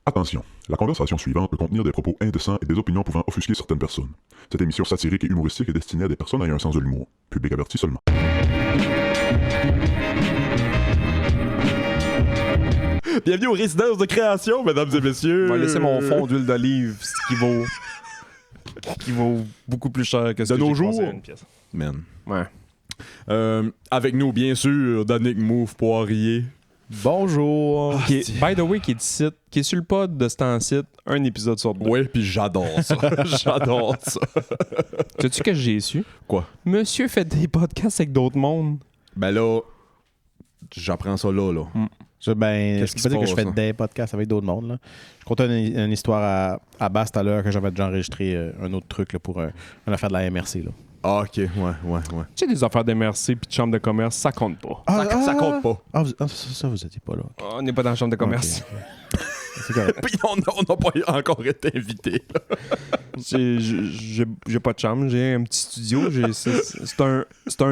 Attention, la conversation suivante peut contenir des propos indécents et des opinions pouvant offusquer certaines personnes. Cette émission satirique et humoristique est destinée à des personnes ayant un sens de l'humour. Public averti seulement. Bienvenue aux résidences de création, mesdames et messieurs. Je vais laisser mon fond d'huile d'olive, ce qui vaut beaucoup plus cher que ce De que nos j'ai jours. passé à une pièce. Man. Ouais. Avec nous, bien sûr, Danick Move Poirier. Bonjour. Qui est, by the way, qui est sur le pod de cet site, un épisode sur deux. Ouais, puis j'adore ça. J'adore ça. Sais-tu que j'ai su? Quoi? Monsieur fait des podcasts avec d'autres mondes. Ben là, j'apprends ça là. Je Qu'est-ce qui peux se dire que je passe, fais là? des podcasts avec d'autres mondes. Là. Je comptais une histoire à Bast à l'heure que j'avais déjà enregistré un autre truc là, pour une affaire de la MRC. Là. Ah, ok, ouais. Tu sais, des affaires d'MRC puis de chambre de commerce, ça compte pas. Ça compte pas. Ça, vous étiez pas là. ok. On n'est pas dans la chambre de commerce. Ok. C'est correct. Puis on n'a pas encore été invités. J'ai pas de chambre, j'ai un petit studio. C'est un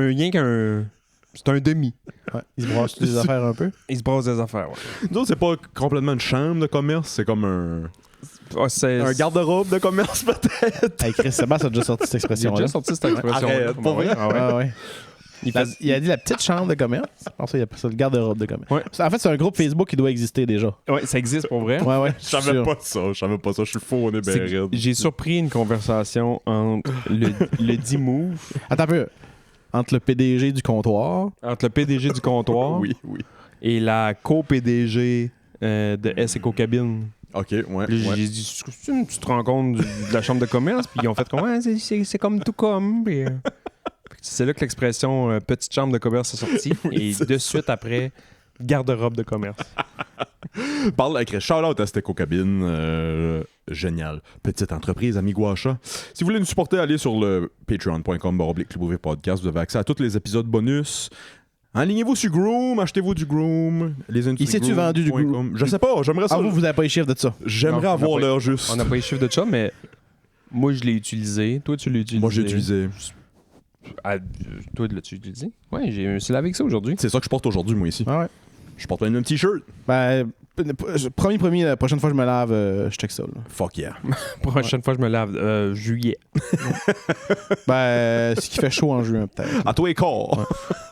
rien qu'un... C'est un demi. Ouais. Ils se brassent des affaires un peu. Il se brasse des affaires, ouais. Non, c'est pas complètement une chambre de commerce, c'est comme un Un garde-robe de commerce, peut-être. Hey, Chris Sébastien a déjà sorti cette J'ai expression-là. déjà sorti cette expression. Arrête, pour vrai? Ah ouais. Ah ouais. Il a dit la petite chambre de commerce. Alors ça, il appelle ça le garde-robe de commerce. Ouais. En fait, c'est un groupe Facebook qui doit exister déjà. Ouais, ça existe pour vrai. Ouais. Je savais pas ça, je suis faux, on est bien C'est que raide. j'ai surpris une conversation entre le D-Move, Attends un peu. Entre le PDG du comptoir. entre le PDG du comptoir Oui. et la co-PDG de S&Co Cabine. Ok, ouais. Puis j'ai dit, c'est une petite rencontre de la chambre de commerce, puis ils ont fait comme, ouais, c'est comme tout comme. Puis, c'est là que l'expression petite chambre de commerce est sortie. Et de suite après, garde-robe de commerce. Parle avec shout-out à Steco Cabine. Génial. Petite entreprise, Amiguacha. Si vous voulez nous supporter, allez sur le patreon.com/Club Podcast. Vous avez accès à tous les épisodes bonus. Alignez-vous sur Groom, achetez-vous du Groom. Les Il s'est-tu vendu du Groom? Je sais pas, j'aimerais ça. Ah, vous n'avez pas les chiffres de ça. J'aimerais Non, avoir on n'a pas- l'heure juste. On n'a pas les chiffres de ça, mais moi, je l'ai utilisé. Toi, tu l'as utilisé. Moi, j'ai utilisé. Ah, toi, l'as-tu utilisé? Ouais, j'ai me suis lavé avec ça aujourd'hui. C'est ça que je porte aujourd'hui, moi, ici. Ah ouais. Je porte un t-shirt. Ben, promis, la prochaine fois que je me lave, je check ça. Là. Fuck yeah. Prochaine fois, je me lave. Juillet. Ben, ce qui fait chaud en juin, peut-être. À toi et corps.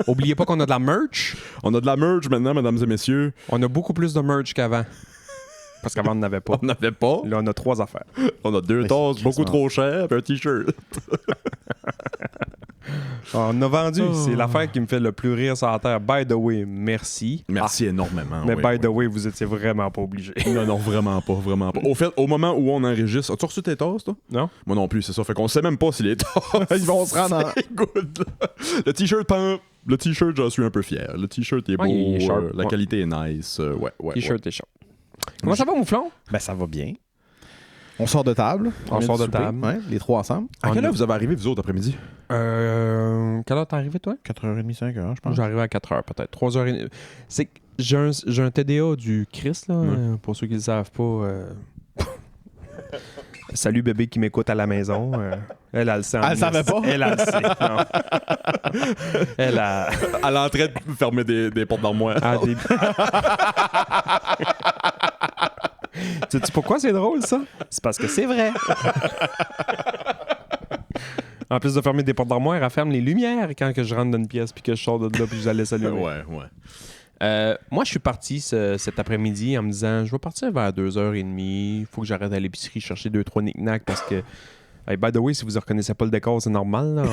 Oubliez pas qu'on a de la merch. On a de la merch maintenant, mesdames et messieurs. On a beaucoup plus de merch qu'avant. Parce qu'avant, on n'avait pas. On n'avait pas. Là, on a 3 affaires. On a 2 Mais tasses c'est beaucoup Christ, trop chères et un t-shirt. On a vendu. C'est l'affaire qui me fait le plus rire sur la terre. By the way, merci. Merci énormément. Mais oui, by oui. the way, vous étiez vraiment pas obligés. Non, vraiment pas. Au fait, au moment où on enregistre, as-tu reçu tes tasses, toi? Non? Moi non plus, c'est ça. Fait qu'on sait même pas si les tasses Ils vont se rendre en... c'est good. Là. Le t-shirt, j'en suis un peu fier. Le t-shirt est beau, Ouais, il est sharp. la Ouais. qualité est nice. Ouais. T-shirt et short. Comment ça va, Mouflon? Ben, ça va bien. On sort de table. On vient sort de souper. table. Ouais, les trois ensemble. À quelle heure vous avez arrivé, vous autres, après-midi? Quelle heure t'es arrivé, toi? 4h30, 5h, je Moi, pense. j'arrive à 4h, peut-être. 3h30. C'est que j'ai un TDA du Christ, là. Pour ceux qui ne le savent pas. Salut, bébé qui m'écoute à la maison. Elle le sait. Elle le savait pas? Elle le sait. Non. Elle a... À l'entrée de fermer des portes d'armoire. a des... Sais-tu pourquoi c'est drôle, ça? C'est parce que c'est vrai. En plus de fermer des portes d'armoire, elle ferme les lumières quand que je rentre dans une pièce puis que je sors de là puis je la laisse allumer. Ouais. Moi, je suis parti cet après-midi en me disant je vais partir vers 2h30. Il faut que j'arrête à l'épicerie chercher 2-3 knick-knacks parce que, hey, by the way, si vous ne reconnaissez pas le décor, c'est normal. Là.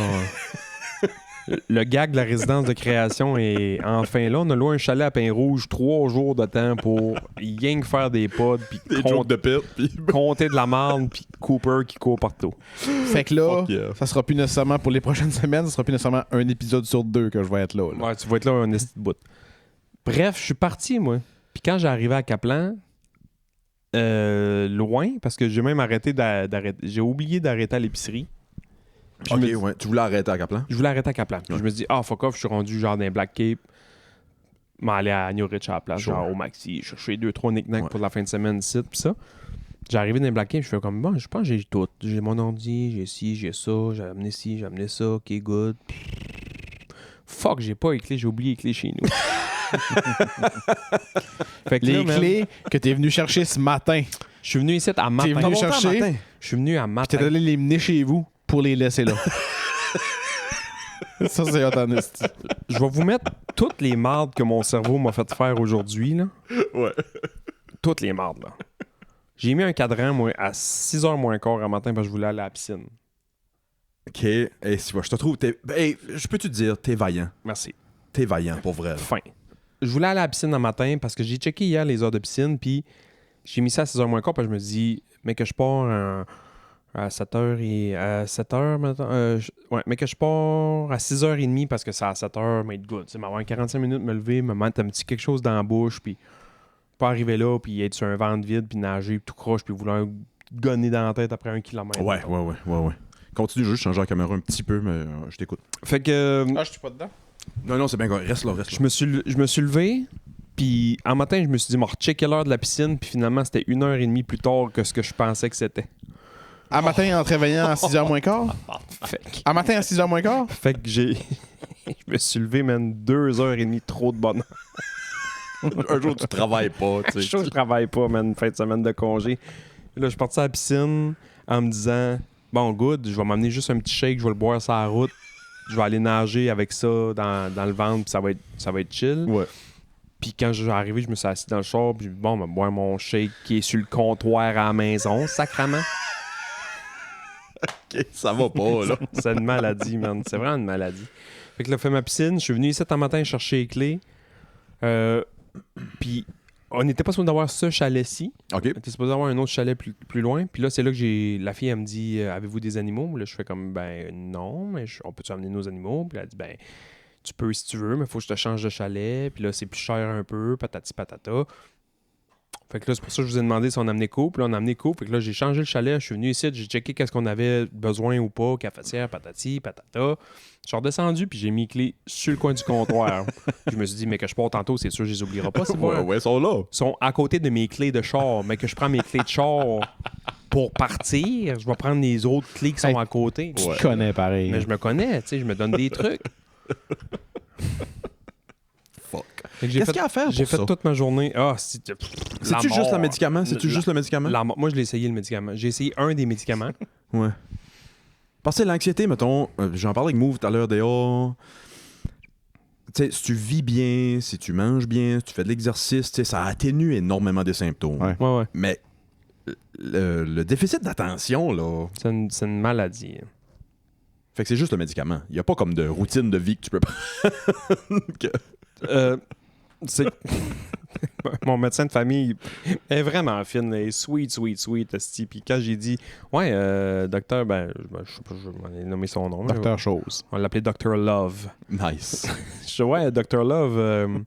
Le gag de la résidence de création est enfin là. On a loué un chalet à Pin-Rouge 3 jours de temps pour rien que faire des pods puis Des jokes de pit. Puis... compter de la marde puis Cooper qui court partout. Fait que là, Fuck yeah. ça sera plus nécessairement pour les prochaines semaines, ça sera plus nécessairement un épisode sur 2 que je vais être là. Ouais, tu vas être là un esti de bout. Bref, je suis parti, moi. Puis quand j'arrivais à Caplan, loin, parce que j'ai même arrêté d'arrêter. J'ai oublié d'arrêter à l'épicerie. Puis Ok, je me- ouais. Tu voulais arrêter à Caplan? Je voulais arrêter à Caplan. Puis Ouais. je me dis, fuck off, je suis rendu genre dans les Black Cape. M'aller à New Rich à la place, Sure. genre au Maxi, chercher 2-3 knick-knacks Ouais. pour la fin de semaine ici, pis ça. J'ai arrivé dans les Black Cape, je fais comme, bon, je pense que j'ai tout. J'ai mon ordi, j'ai ci, j'ai ça, j'ai amené ci, j'ai amené ça, ok, good. Fuck, j'ai pas les clés, j'ai oublié les clés chez nous. Fait que Les là, man, clés que t'es venu chercher ce matin. je suis venu ici à matin. T'es venu chercher, Je suis venu à t'es matin. allé les mener chez vous pour les laisser là. Ça, c'est hot en esti. Je vais vous mettre toutes les mardes que mon cerveau m'a fait faire aujourd'hui, là. Ouais. Toutes les mardes, là. J'ai mis un cadran, moi, à 6h moins quart à matin parce que je voulais aller à la piscine. OK. Hey, si je te trouve... Hey, je peux te dire, t'es vaillant. Merci. T'es vaillant, pour vrai. Fin. Je voulais aller à la piscine un matin parce que j'ai checké hier les heures de piscine, puis j'ai mis ça à 6h moins quart parce que je me dis, mais que je pars à 7h et... À 7h, maintenant... ouais, mais que je pars à 6h30 parce que c'est à 7h, mais être good. Tu sais, m'avoir 45 minutes, me lever, me mettre un petit quelque chose dans la bouche, puis pas arriver là, puis être sur un ventre vide, puis nager, puis tout croche, puis vouloir gonner dans la tête après 1 kilomètre. Ouais. Continue juste, changer la caméra un petit peu, mais je t'écoute. Fait que... Ah, je suis pas dedans. Non, c'est bien correct. Reste là. Je me suis levé, puis un matin, je me suis dit, moi, checker l'heure de la piscine, puis finalement, c'était 1h30 plus tard que ce que je pensais que c'était. À matin, en te réveillant à 6h moins quart. Fait que, À matin, à 6h moins quart. fait que j'ai... je me suis levé, man, 2h30 trop de bonheur. Un jour, tu travailles pas, Je suis sûr que je travaille pas, man, fin de semaine de congé. Puis là, je suis parti à la piscine en me disant, bon, good, je vais m'amener juste un petit shake, je vais le boire sur la route. Je vais aller nager avec ça dans le ventre, puis ça va être chill. Ouais. Puis quand je suis arrivé, je me suis assis dans le char, puis bon, je vais boire mon shake qui est sur le comptoir à la maison, sacrement. OK, ça va pas, là. C'est une maladie, man. C'est vraiment une maladie. Fait que là, fait ma piscine. Je suis venu ici un matin chercher les clés. Puis on n'était pas supposé d'avoir ce chalet-ci. OK. On était supposé avoir un autre chalet plus loin. Puis là, c'est là que la fille, elle me dit, avez-vous des animaux? Là, je fais comme, ben non, mais on peut-tu amener nos animaux? Puis elle dit, ben tu peux si tu veux, mais il faut que je te change de chalet. Puis là, c'est plus cher un peu, patati patata. Fait que là, c'est pour ça que je vous ai demandé si on amenait couple. Là, on a amené couple. Fait que là, j'ai changé le chalet. Je suis venu ici, j'ai checké qu'est-ce qu'on avait besoin ou pas, cafetière, patati, patata. Je suis redescendu, puis j'ai mis les clés sur le coin du comptoir. Je me suis dit, mais que je pars tantôt, c'est sûr, je les oublierai pas. C'est bon. Ouais, ils sont là. Ils sont à côté de mes clés de char, mais que je prends mes clés de char pour partir. Je vais prendre les autres clés qui sont Hey, à côté. Tu te connais pareil. Mais je me connais, tu sais, je me donne des trucs. Fuck. Fait que j'ai Qu'est-ce fait- qu'il y a à faire J'ai pour fait ça? toute ma journée. Ah, C'est-tu juste le médicament? C'est-tu juste le médicament? Moi, je l'ai essayé, le médicament. J'ai essayé un des médicaments. Ouais. Parce que l'anxiété, mettons, j'en parlais avec Move tout à l'heure dehors. Tu sais, si tu vis bien, si tu manges bien, si tu fais de l'exercice, tu sais, ça atténue énormément des symptômes. Ouais. Ouais. Mais le déficit d'attention, là, C'est une maladie. fait que c'est juste le médicament. Il n'y a pas comme de routine de vie que tu peux prendre. C'est... Mon médecin de famille est vraiment fine, elle est sweet, esti. Puis quand j'ai dit, ouais, docteur, je sais pas, je vais nommer son nom. Docteur Chose. On l'appelait Dr. Love. Nice. Je dis, ouais, Dr. Love,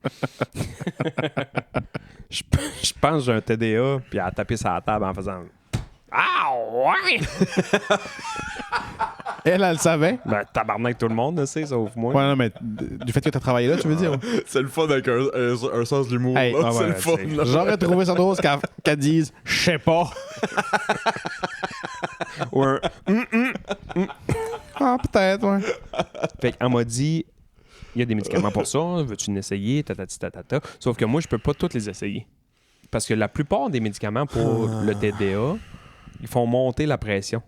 je pense que j'ai un TDA, puis elle a tapé sur la table en faisant, ah ouais! Elle le savait. Ben, tabarnak, tout le monde le sait, sauf moi. Ouais, non, mais du fait que t'as travaillé là, tu veux dire? C'est le fun avec un sens de l'humour. Hey, là. ah C'est ouais, le fun. c'est- Là. J'aurais trouvé ça drôle qu'elle dise « Je sais pas Ou un- ». Ah, peut-être, ouais. Fait qu'elle m'a dit, il y a des médicaments pour ça, veux-tu l'essayer, tatati tatata. Sauf que moi, je peux pas tous les essayer. Parce que la plupart des médicaments pour le TDA, ils font monter la pression.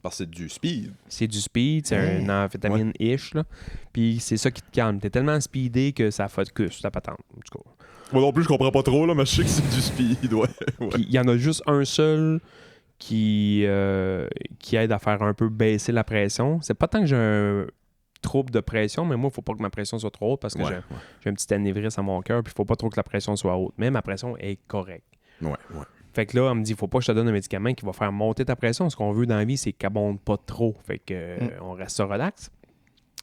Parce que c'est du speed. C'est du speed, c'est un amphétamine-ish, là. Puis c'est ça qui te calme. T'es tellement speedé que ça focus, ta patente. En tout cas. Moi non plus, je comprends pas trop, là, mais je sais que c'est du speed, ouais. Puis il y en a juste un seul qui aide à faire un peu baisser la pression. C'est pas tant que j'ai un trouble de pression, mais moi, il faut pas que ma pression soit trop haute parce que Ouais, j'ai un petit anévrisme à mon cœur, puis il faut pas trop que la pression soit haute. Mais ma pression est correcte. ouais. Fait que là, elle me dit, faut pas que je te donne un médicament qui va faire monter ta pression. Ce qu'on veut dans la vie, c'est qu'elle monte pas trop. Fait que on reste relax.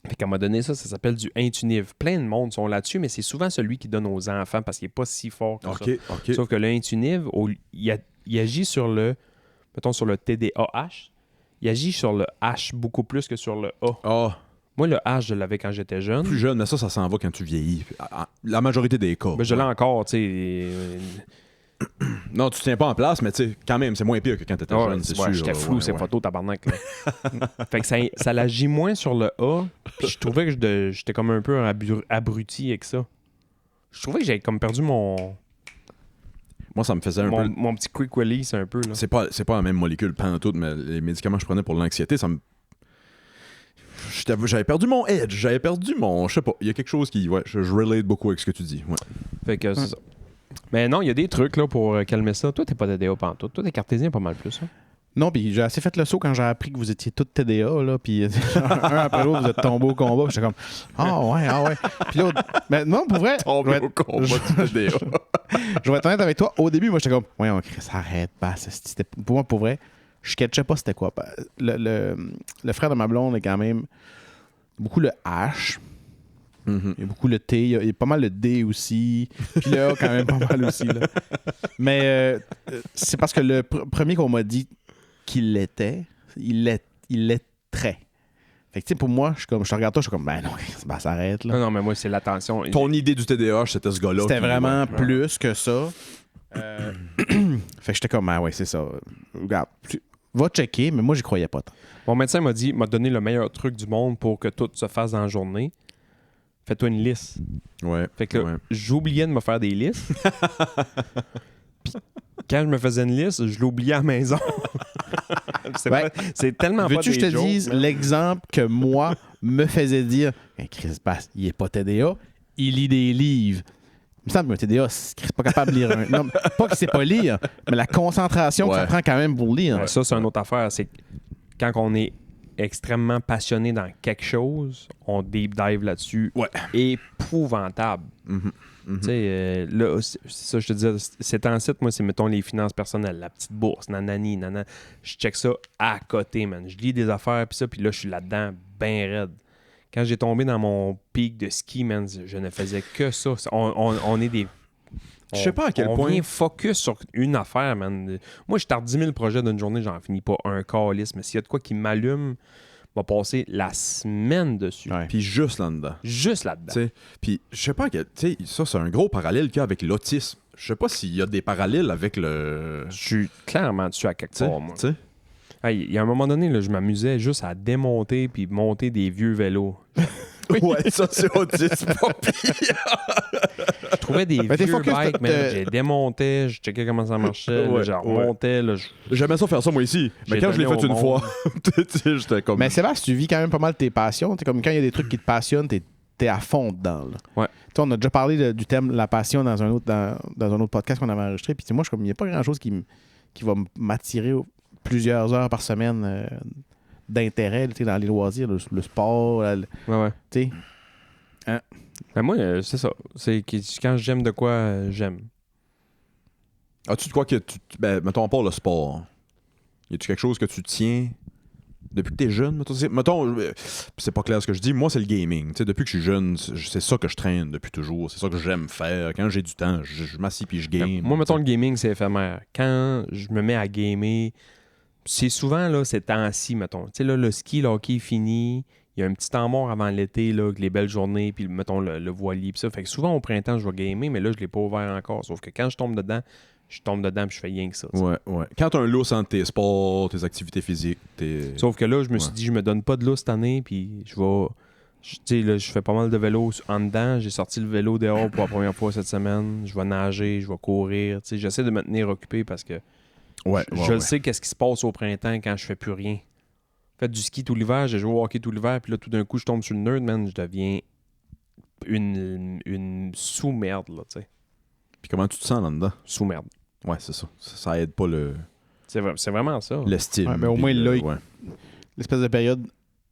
Fait qu'elle m'a donné ça s'appelle du Intuniv. Plein de monde sont là-dessus, mais c'est souvent celui qui donne aux enfants parce qu'il est pas si fort que ça. OK. Sauf que le Intuniv, il agit sur le, mettons, sur le TDAH. Il agit sur le H beaucoup plus que sur le A. Ah, Moi, le H, je l'avais quand j'étais jeune. plus jeune, mais ça s'en va quand tu vieillis. La majorité des cas. Ben, je l'ai encore, tu sais. Non, tu tiens pas en place, mais tu sais, quand même, c'est moins pire que quand t'étais jeune, c'est sûr. J'étais flou, ces photos, tabarnak. Là. Fait que ça l'agit moins sur le A. Puis je trouvais que j'étais comme un peu abruti avec ça. Je trouvais que j'avais comme perdu mon Moi, ça me faisait un peu... mon petit quick release un peu. Là. C'est pas la même molécule, pas en tout, mais les médicaments que je prenais pour l'anxiété, ça me... J'avais perdu mon edge, j'avais perdu mon... Je sais pas, il y a quelque chose qui... Ouais, je relate beaucoup avec ce que tu dis. Ouais. Fait que c'est ça. Mais non, il y a des trucs là, pour calmer ça. Toi, t'es pas TDA pantoute. Toi, t'es cartésien pas mal plus. Hein? Non, puis j'ai assez fait le saut quand j'ai appris que vous étiez tous TDA, là, puis un après l'autre, vous êtes tombés au combat, puis j'étais comme « Ah ouais. » Puis l'autre... Mais non, pour vrai... Tombé au combat du TDA. Je vais être honnête avec toi. Au début, moi, j'étais comme « Ouais, on Chris, arrête, pour moi, pour vrai, je catchais pas c'était quoi. Le frère de ma blonde est quand même beaucoup le H. Il y a beaucoup le T, il y a pas mal le D aussi. Puis le A, quand même pas mal aussi. Là. Mais c'est parce que le premier qu'on m'a dit qu'il l'était, il l'est-très. Fait que, tu sais, pour moi, je te regarde toi, je suis comme, ben non, ça s'arrête, là. Non, mais moi, c'est l'attention. Ton idée du TDAH, c'était ce gars-là. C'était vraiment plus que ça. Fait que j'étais comme, ah ouais, c'est ça. Regarde, va checker, mais moi, j'y croyais pas tant. Mon médecin m'a donné le meilleur truc du monde pour que tout se fasse dans la journée. Fais-toi une liste. Ouais. Fait que là, j'oubliais de me faire des listes. Puis quand je me faisais une liste, je l'oubliais à la maison. C'est tellement pas veux-tu des que je te jokes, dise man. l'exemple que moi me faisait dire hey, Chris Bass, il est pas TDA, il lit des livres. Il me semble qu'un TDA, Chris pas capable de lire un. Non, pas qu'il sait pas lire, mais la concentration que ça prend quand même pour lire. Ouais, ça, c'est une autre affaire. C'est que quand on est extrêmement passionné dans quelque chose, on deep dive là-dessus. Ouais. Épouvantable. Tu sais, là, c'est ça, je te disais, c'est en site, moi, c'est, mettons, les finances personnelles, la petite bourse, nanani, nanana. Je check ça à côté, man. Je lis des affaires, puis là, je suis là-dedans, ben raide. Quand j'ai tombé dans mon pic de ski, man, je ne faisais que ça. On est des... Je sais pas à quel point... On vient focus sur une affaire, man. Moi, je starte 10 000 projets d'une journée, j'en finis pas un calice. Mais s'il y a de quoi qui m'allume, va passer la semaine dessus. Ouais. Puis juste là-dedans. Juste là-dedans. T'sais, puis je sais pas, ça c'est un gros parallèle qu'il y a avec l'autisme. Je sais pas s'il y a des parallèles avec le... Je suis clairement dessus à quelque part, moi. T'sais? Hey, il y a un moment donné, là, je m'amusais juste à démonter puis monter des vieux vélos. Ouais, ça c'est autisme, pas pire. Je trouvais des t'es vieux focus, bikes, man. Je les démontais, je checkais comment ça marchait, là, je remontais. Là, J'aimais ça faire ça moi ici. Mais J'ai quand je l'ai donné fait au une monde. fois, j'étais comme... Mais Sébastien, tu vis quand même pas mal tes passions. T'es comme quand il y a des trucs qui te passionnent, t'es à fond dedans. Là. Ouais. T'sais, on a déjà parlé du thème la passion dans un autre podcast qu'on avait enregistré. Puis moi, je suis comme il n'y a pas grand-chose qui va m'attirer plusieurs heures par semaine d'intérêt dans les loisirs, le sport. Ouais. Tu sais. Ben moi, c'est ça. C'est que quand j'aime de quoi, j'aime. As-tu de quoi que tu... Ben, mettons, à part le sport, y a-tu quelque chose que tu tiens depuis que t'es jeune? Mettons, c'est pas clair ce que je dis, moi c'est le gaming. T'sais, depuis que je suis jeune, c'est ça que je traîne depuis toujours. C'est ça que j'aime faire. Quand j'ai du temps, je m'assis puis je game. Moi, mettons, le gaming, c'est éphémère. Quand je me mets à gamer, c'est souvent, là, ces temps-ci, mettons. Tu sais, là, le ski, le hockey est fini. Il y a un petit temps mort avant l'été, là, avec les belles journées, puis, mettons, le voilier, puis ça. Fait que souvent, au printemps, je vais gamer, mais là, je l'ai pas ouvert encore. Sauf que quand je tombe dedans, puis je fais rien que ça. T'sais. Ouais. Quand t'as un lousse entre tes sports, tes activités physiques, Sauf que là, je me suis dit, je me donne pas de l'eau cette année, puis je vais... Tu sais, là, je fais pas mal de vélo en dedans. J'ai sorti le vélo dehors pour la première fois cette semaine. Je vais nager, je vais courir. Tu sais, j'essaie de me tenir occupé parce que je le sais qu'est-ce qui se passe au printemps quand je fais plus rien. Fait du ski tout l'hiver, j'ai joué au hockey tout l'hiver, puis là, tout d'un coup, je tombe sur le nerd, man, je deviens une sous-merde, là, tu sais. Puis comment tu te sens là-dedans? Sous-merde. Ouais, c'est ça. Ça aide pas C'est vraiment ça. le style. Ouais, mais au moins, là, ouais. l'espèce de période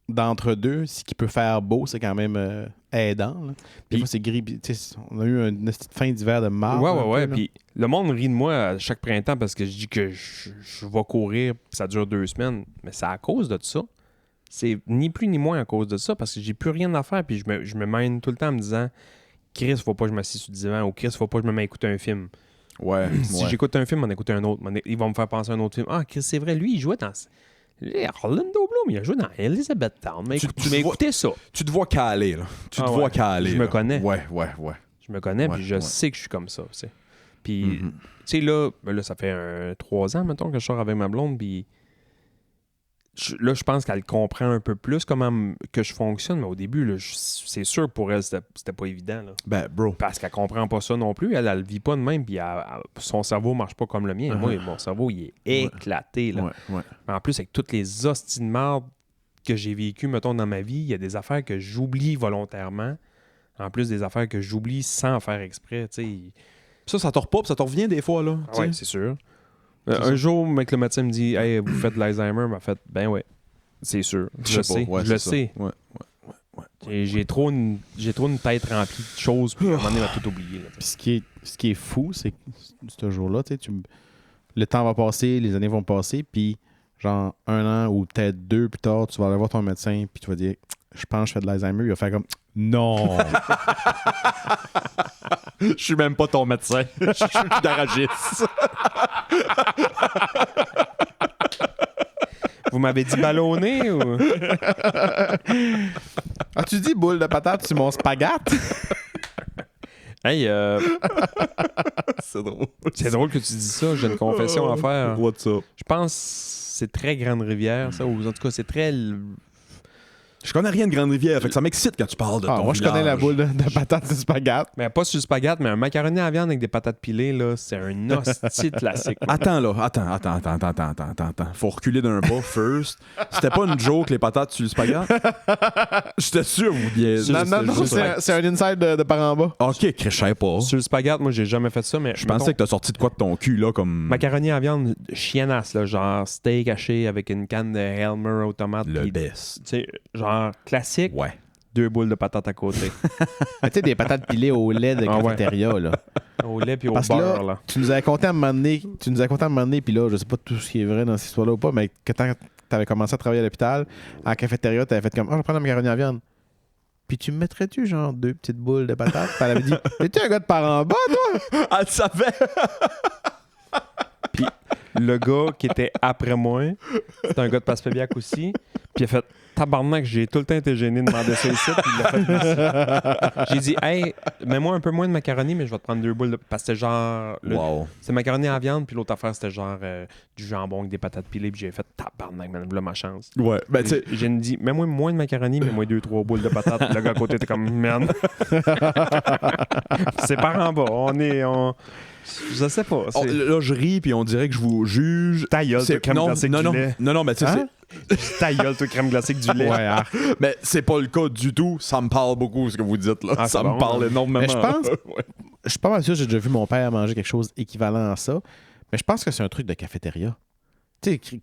d'entre-deux, ce qui peut faire beau, c'est quand même aidant. Là. Des fois, c'est gris. On a eu une petite fin d'hiver de marde. Ouais. Puis le monde rit de moi à chaque printemps parce que je dis que je vais courir, puis ça dure 2 semaines. Mais c'est à cause de ça. C'est ni plus ni moins à cause de ça parce que j'ai plus rien à faire. Puis je me mène tout le temps en me disant Chris, faut pas que je m'assise sur le divan ou Chris, faut pas que je me mette à écouter un film. Ouais. Si j'écoute un film, on écoute un autre. Ils vont me faire penser à un autre film. Ah, Chris, c'est vrai, lui, il jouait dans. Orlando Bloom, il a joué dans Elizabethtown. Mais écoutez ça. Tu te vois caler, là. Tu te vois caler. Je me connais. Ouais. Je me connais, puis je sais que je suis comme ça. T'sais. Puis, tu sais, là, ça fait 3 ans, mettons, que je sors avec ma blonde, puis Là, je pense qu'elle comprend un peu plus comment que je fonctionne, mais au début, là, c'est sûr pour elle, c'était pas évident. Là. Ben, bro. Parce qu'elle comprend pas ça non plus. Elle le vit pas de même, puis son cerveau marche pas comme le mien. Moi, mon cerveau, il est éclaté. Là. Ouais. En plus, avec toutes les hosties de marde que j'ai vécues, mettons, dans ma vie, il y a des affaires que j'oublie volontairement, en plus des affaires que j'oublie sans faire exprès, tu sais. Ça te repop, ça te revient des fois, là. Oui, c'est sûr. Un jour, mec, le médecin me dit « Hey, vous faites de l'Alzheimer? » m'a fait « Ben ouais, c'est sûr. Je le sais. Ouais, je le sais. Ouais. J'ai trop une tête remplie de choses, puis à un moment donné, m'a tout oublié. Là. Puis ce qui est fou, c'est que ce jour-là, le temps va passer, les années vont passer, puis genre 1 an ou peut-être 2 plus tard, tu vas aller voir ton médecin, puis tu vas dire « Je pense que je fais de l'Alzheimer. » Il va faire comme « Non! » Je suis même pas ton médecin. Je suis le garagiste. Vous m'avez dit ballonner ou... As-tu dit boule de patate sur mon spaghette? Hey, C'est drôle. c'est drôle que tu dis ça. J'ai une confession à faire. What's up? Je pense que c'est très Grande-Rivière, ça. Ou en tout cas, c'est très... Je connais rien de Grande-Rivière, fait que ça m'excite quand tu parles de ton Moi, je connais la boule de patate sur spaghette. Mais pas sur le spaghette, mais un macaroni à viande avec des patates pilées, là, c'est un hostie classique. Attends. Faut reculer d'un pas, first. C'était pas une joke, les patates sur le spaghette? J'étais sûr, vous niaisez. Non, c'est un inside de par en bas. Ok, je sais pas. Sur le spaghette, moi, j'ai jamais fait ça, mais... Je pensais que t'as sorti de quoi de ton cul, là, comme... Macaroni à viande chiennasse, là, genre steak haché avec une canne de Helmer aux tomates. Le puis, best. tu sais, genre classique, Ouais. 2 boules de patates à côté. Tu sais, des patates pilées au lait de Ah ouais. cafétéria, là. Au lait puis au Parce que beurre, là, là. tu nous avais conté à un moment donné, puis là, je sais pas tout ce qui est vrai dans cette histoire-là ou pas, mais que quand t'avais commencé à travailler à l'hôpital, à la cafétéria, t'avais fait comme « je vais prendre un macaroni à viande. » Puis tu me mettrais-tu, genre, 2 petites boules de patates? Puis elle avait dit « T'es-tu un gars de par en bas, toi? » Elle savait! Puis le gars qui était après moi, c'était un gars de Passepébiac aussi, puis il a fait tabarnak, j'ai tout le temps été gêné de demander ça ici, puis il l'a fait ici. J'ai dit, hey, mets-moi un peu moins de macaroni, mais je vais te prendre 2 boules de... Parce que c'était genre... Wow. C'est macaroni à viande, puis l'autre affaire, c'était genre du jambon avec des patates pilées, puis j'ai fait tabarnak, man, voilà ma chance. Ouais, ben tu sais... J'ai dit, mets-moi moins de macaroni, mets-moi 2-3 boules de patates. Le gars à côté était comme, man. C'est par en bas, je sais pas. Là, je ris, puis on dirait que je vous juge. Ta gueule, toi, crème glacée avec du lait. Non, mais tu sais, Hein? Ta gueule, toi, crème glacée avec du lait. Ouais, ah. mais c'est pas le cas du tout. Ça me parle beaucoup, ce que vous dites, là. Ah, ça c'est me bon, parle hein. énormément. Mais je pense- Ouais. Je suis pas mal sûr, j'ai déjà vu mon père manger quelque chose équivalent à ça, mais je pense que c'est un truc de cafétéria. Tu sais,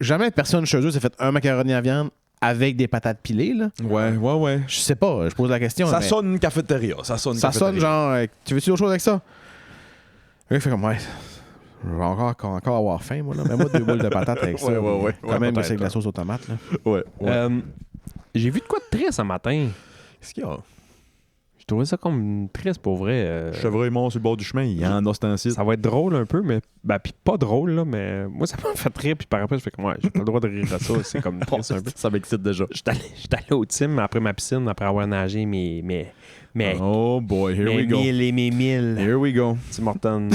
jamais personne chez eux s'est fait un macaroni à viande avec des patates pilées, là. Ouais. Je sais pas, je pose la question. Ça mais sonne une cafétéria. Ça sonne genre, tu veux-tu autre chose avec ça? Le gars fait comme, ouais, je vais encore avoir faim, moi, là. Mets-moi 2 boules de patates avec ça. Ouais, Quand même, peut-être, c'est de la là. sauce aux tomates, là. Ouais. J'ai vu de quoi de triste ce matin. Qu'est-ce qu'il y a? Je trouvais ça comme triste pour vrai. Chevreuil mort sur le bord du chemin, il y en a ostensite. Ça va être drôle un peu, mais. Ben, puis pas drôle, là, mais moi, ça m'a fait rire, puis par après, je fais comme, ouais, j'ai pas le droit de rire de ça. C'est comme triste un peu. Ça m'excite déjà. J'étais allé au team après ma piscine, après avoir nagé mes Oh boy, here we go. 1000 et mes 1000. Here we go. Tim Horton.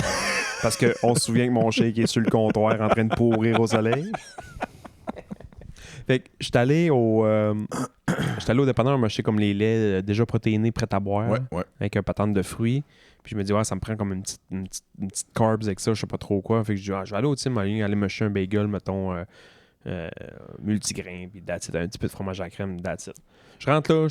Parce qu'on se souvient que mon shake est sur le comptoir en train de pourrir au soleil. Fait que j'étais allé au dépanneur m'acheter comme les laits déjà protéinés prêts à boire Ouais. avec un patente de fruits. Puis je me dis, ouais, ça me prend comme une petite carbs avec ça, je sais pas trop quoi. Fait que je dis, je vais aller au team, aller m'acheter un bagel, mettons, multigrain, puis that's it, un petit peu de fromage à crème, that's it. Je rentre là,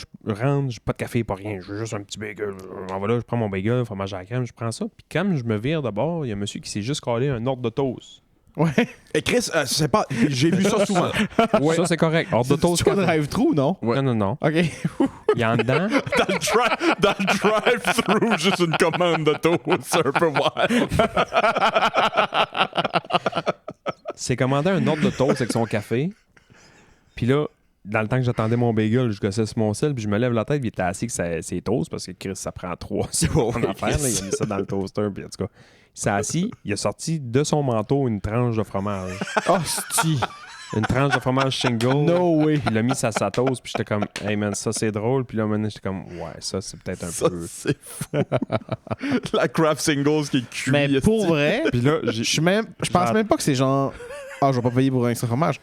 j'ai pas de café, pas rien, je veux juste un petit bagel. Je m'en vais là, je prends mon bagel, fromage à crème, je prends ça. Puis quand je me vire d'abord, il y a un monsieur qui s'est juste collé un ordre de toast. Ouais. Et Chris, c'est pas. J'ai vu ça souvent. Ça, c'est correct. Ordre de toast. C'est pas drive-thru, non? Ouais. Non. OK. Il y a en dedans. Dans le drive-thru, juste une commande de toast, c'est un peu wild. C'est commandé un ordre de toast avec son café. Puis là, dans le temps que j'attendais mon bagel, je gossais sur mon sel, puis je me lève la tête, puis il était assis que c'est toast, parce que Chris, ça prend 3 secondes à faire. Là. Il a mis ça dans le toaster, puis en tout cas, il s'est assis, il a sorti de son manteau une tranche de fromage. Hostie. Une tranche de fromage shingle. No way. Il l'a mis sur sa toast, puis j'étais comme, hey man, ça c'est drôle. Puis là, maintenant, j'étais comme, ouais, ça c'est peut-être un Ça, peu. c'est fou. La Kraft Singles qui est cuite. Mais pour vrai, Puis là, je pense même pas que c'est genre, je vais pas payer pour un extra fromage.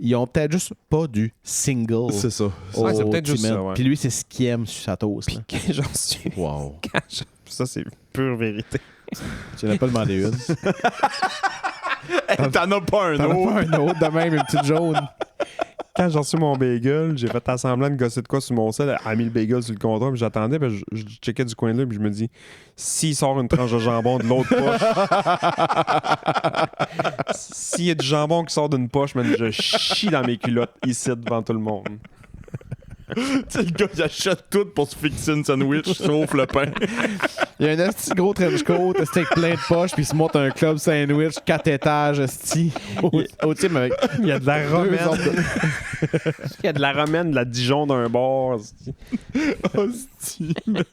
Ils ont peut-être juste pas du single. C'est ça. Ouais, c'est peut-être juste Ultimate. ça, ouais. Puis lui, c'est ce qu'il aime sur sa toast. là. Quand j'en suis. Wow. Ça, c'est pure vérité. Tu n'as pas demandé une. T'en as pas un T'en as autre. pas un autre de même, une petite jaune. Quand j'ai reçu mon bagel, j'ai fait semblant de gosser de quoi sur mon sel, elle a mis le bagel sur le comptoir, puis j'attendais, puis je checkais du coin de là, puis je me dis, s'il sort une tranche de jambon de l'autre poche, s'il y a du jambon qui sort d'une poche, man, je chie dans mes culottes ici devant tout le monde. Tu sais, le gars, il achète tout pour se fixer une sandwich, sauf le pain. Il y a un esti gros trench coat, un steak plein de poches, puis il se monte un club sandwich, 4 étages, esti. Au team avec. Il y a de la deux romaine. sortes de- Il y a de la romaine, de la Dijon d'un bord. Hostie, man.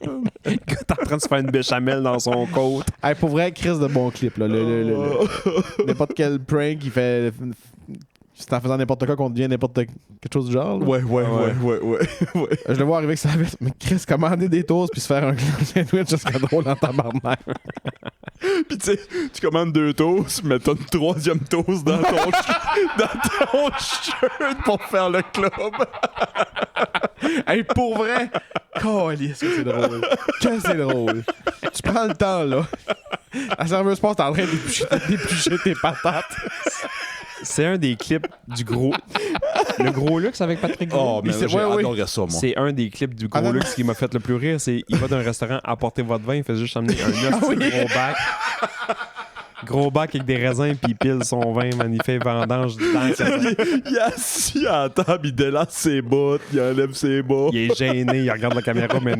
Le gars est en train de se faire une béchamel dans son côte. Hey, pour vrai, Chris de bon clip. Là. N'importe quel prank, il fait. C'est en faisant n'importe quoi qu'on devient quelque chose du genre. Là. Ouais. Je le vois arriver avec sa veste. Mais Chris, commander des toasts puis se faire un club sandwich, ça serait drôle en tabarnak. Pis tu sais, tu commandes 2 toasts, mais t'as une 3e toast dans ton, dans ton shirt pour faire le club. Hey, pour vrai, câlisse que c'est drôle. Que c'est drôle. Tu prends le temps, là. La serveuse passe, t'es en train d'éplucher tes patates. C'est un des clips du gros. Le gros luxe avec Patrick Gros. Oh, mais c'est- j'ai ouais, ouais. adoré ça, moi. C'est un des clips du gros Ah, non, luxe qui m'a fait le plus rire. C'est il va d'un restaurant apporter votre vin, il fait juste amener un gros bac. Gros bac avec des raisins, puis il pile son vin, man. Il fait vendange dans le Il est assis à la table, il délace ses bottes, il enlève ses bas. Il est gêné, il regarde la caméra, mais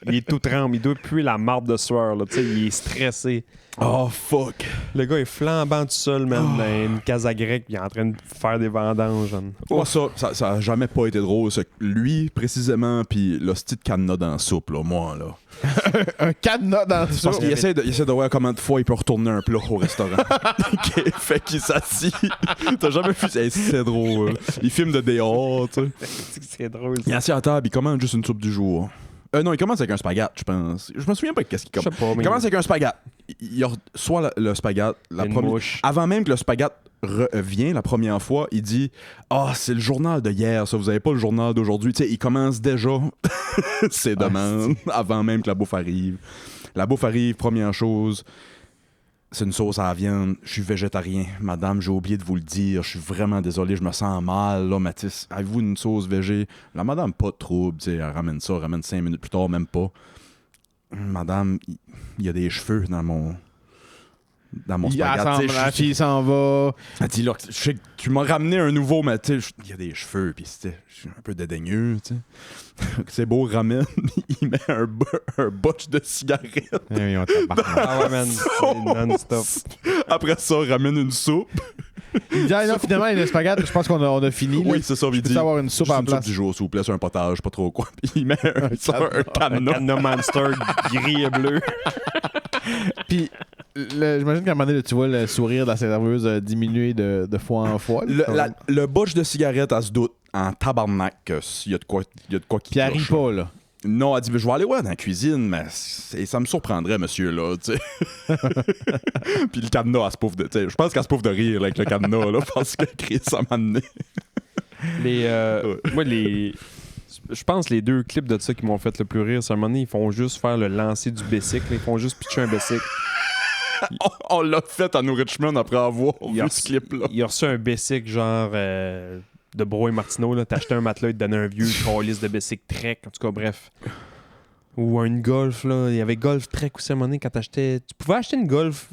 il est tout tremble. Il doit puer la marde de sueur, là. Tu sais, il est stressé. Oh, fuck. Le gars est flambant tout seul, man, dans une casa grecque, puis il est en train de faire des vendanges, man. Oh, ça a jamais pas été drôle. Lui, précisément, puis le style de cadenas dans la soupe, là, moi, là. Un cadenas dans le Parce soupe. qu'il essaie de voir combien de fois il peut retourner un plat au restaurant. Ok, fait qu'il s'assit. T'as jamais vu ça? Hey, c'est drôle. Il filme de dehors, tu sais. C'est drôle, Il est ça. assis à la table, il commande juste une soupe du jour. Non, il commence avec un spaghette, je pense. Je me souviens pas qu'est-ce qu'il Je sais commence. pas, mais Il commence avec un spaghette. Il reçoit le spaghette. une mouche. Avant même que le spaghette revient la première fois, il dit « Ah, c'est le journal de hier, ça. Vous avez pas le journal d'aujourd'hui. » Tu sais, il commence déjà ses demandes avant même que la bouffe arrive. La bouffe arrive, première chose. C'est une sauce à la viande. Je suis végétarien. Madame, j'ai oublié de vous le dire. Je suis vraiment désolé. Je me sens mal. Là, Mathis, avez-vous une sauce végé? La madame, pas de trouble. Tu sais, elle ramène ça. Ramène 5 minutes plus tard, même pas. Madame, il y a des cheveux dans mon spaghetti. La fille s'en va. Elle dit, là, je sais que tu m'as ramené un nouveau, mais tu sais, il y a des cheveux, puis je suis un peu dédaigneux, tu sais. C'est beau, ramène, il met un botch de cigarette. Ah ouais, man. C'est non-stop. Après ça, ramène une soupe. Il dit, ah non, finalement, les spaghettis, je pense qu'on a fini. là. Oui, c'est ça, il Je peux dit. avoir une soupe Juste en une soupe place. du jour, s'il vous plaît, c'est un potage, pas trop quoi. Puis il met un cadenas. Cadenas Monster gris et bleu. Puis, j'imagine qu'à un moment donné, tu vois le sourire de la serveuse diminuer de fois en fois. là. Le botch de cigarette, elle se doute en tabarnak s'il y a de quoi qui Puis elle rit cloche. pas, là. Non, elle dit, je vais aller voir dans la cuisine, mais ça me surprendrait, monsieur, là, tu sais. Puis le cadenas, elle se pouffe de... tu sais, je pense qu'elle se pouffe de rire là, avec le cadenas, là, parce que Chris, ça m'a amené. Moi, je pense les 2 clips de ça qui m'ont fait le plus rire, c'est à un moment donné, ils font juste faire le lancer du bicycle. Ils font juste pitcher un bicycle. On l'a fait à New Richmond après avoir Il a vu ce clip-là. Il a reçu un bicycle genre de Bro et Martineau. T'as acheté un matelas, il te donnait un vieux calice de bicycle Trek. En tout cas, bref. Ou une Golf, là. Il y avait Golf Trek aussi à un moment donné quand t'achetais. Tu pouvais acheter une Golf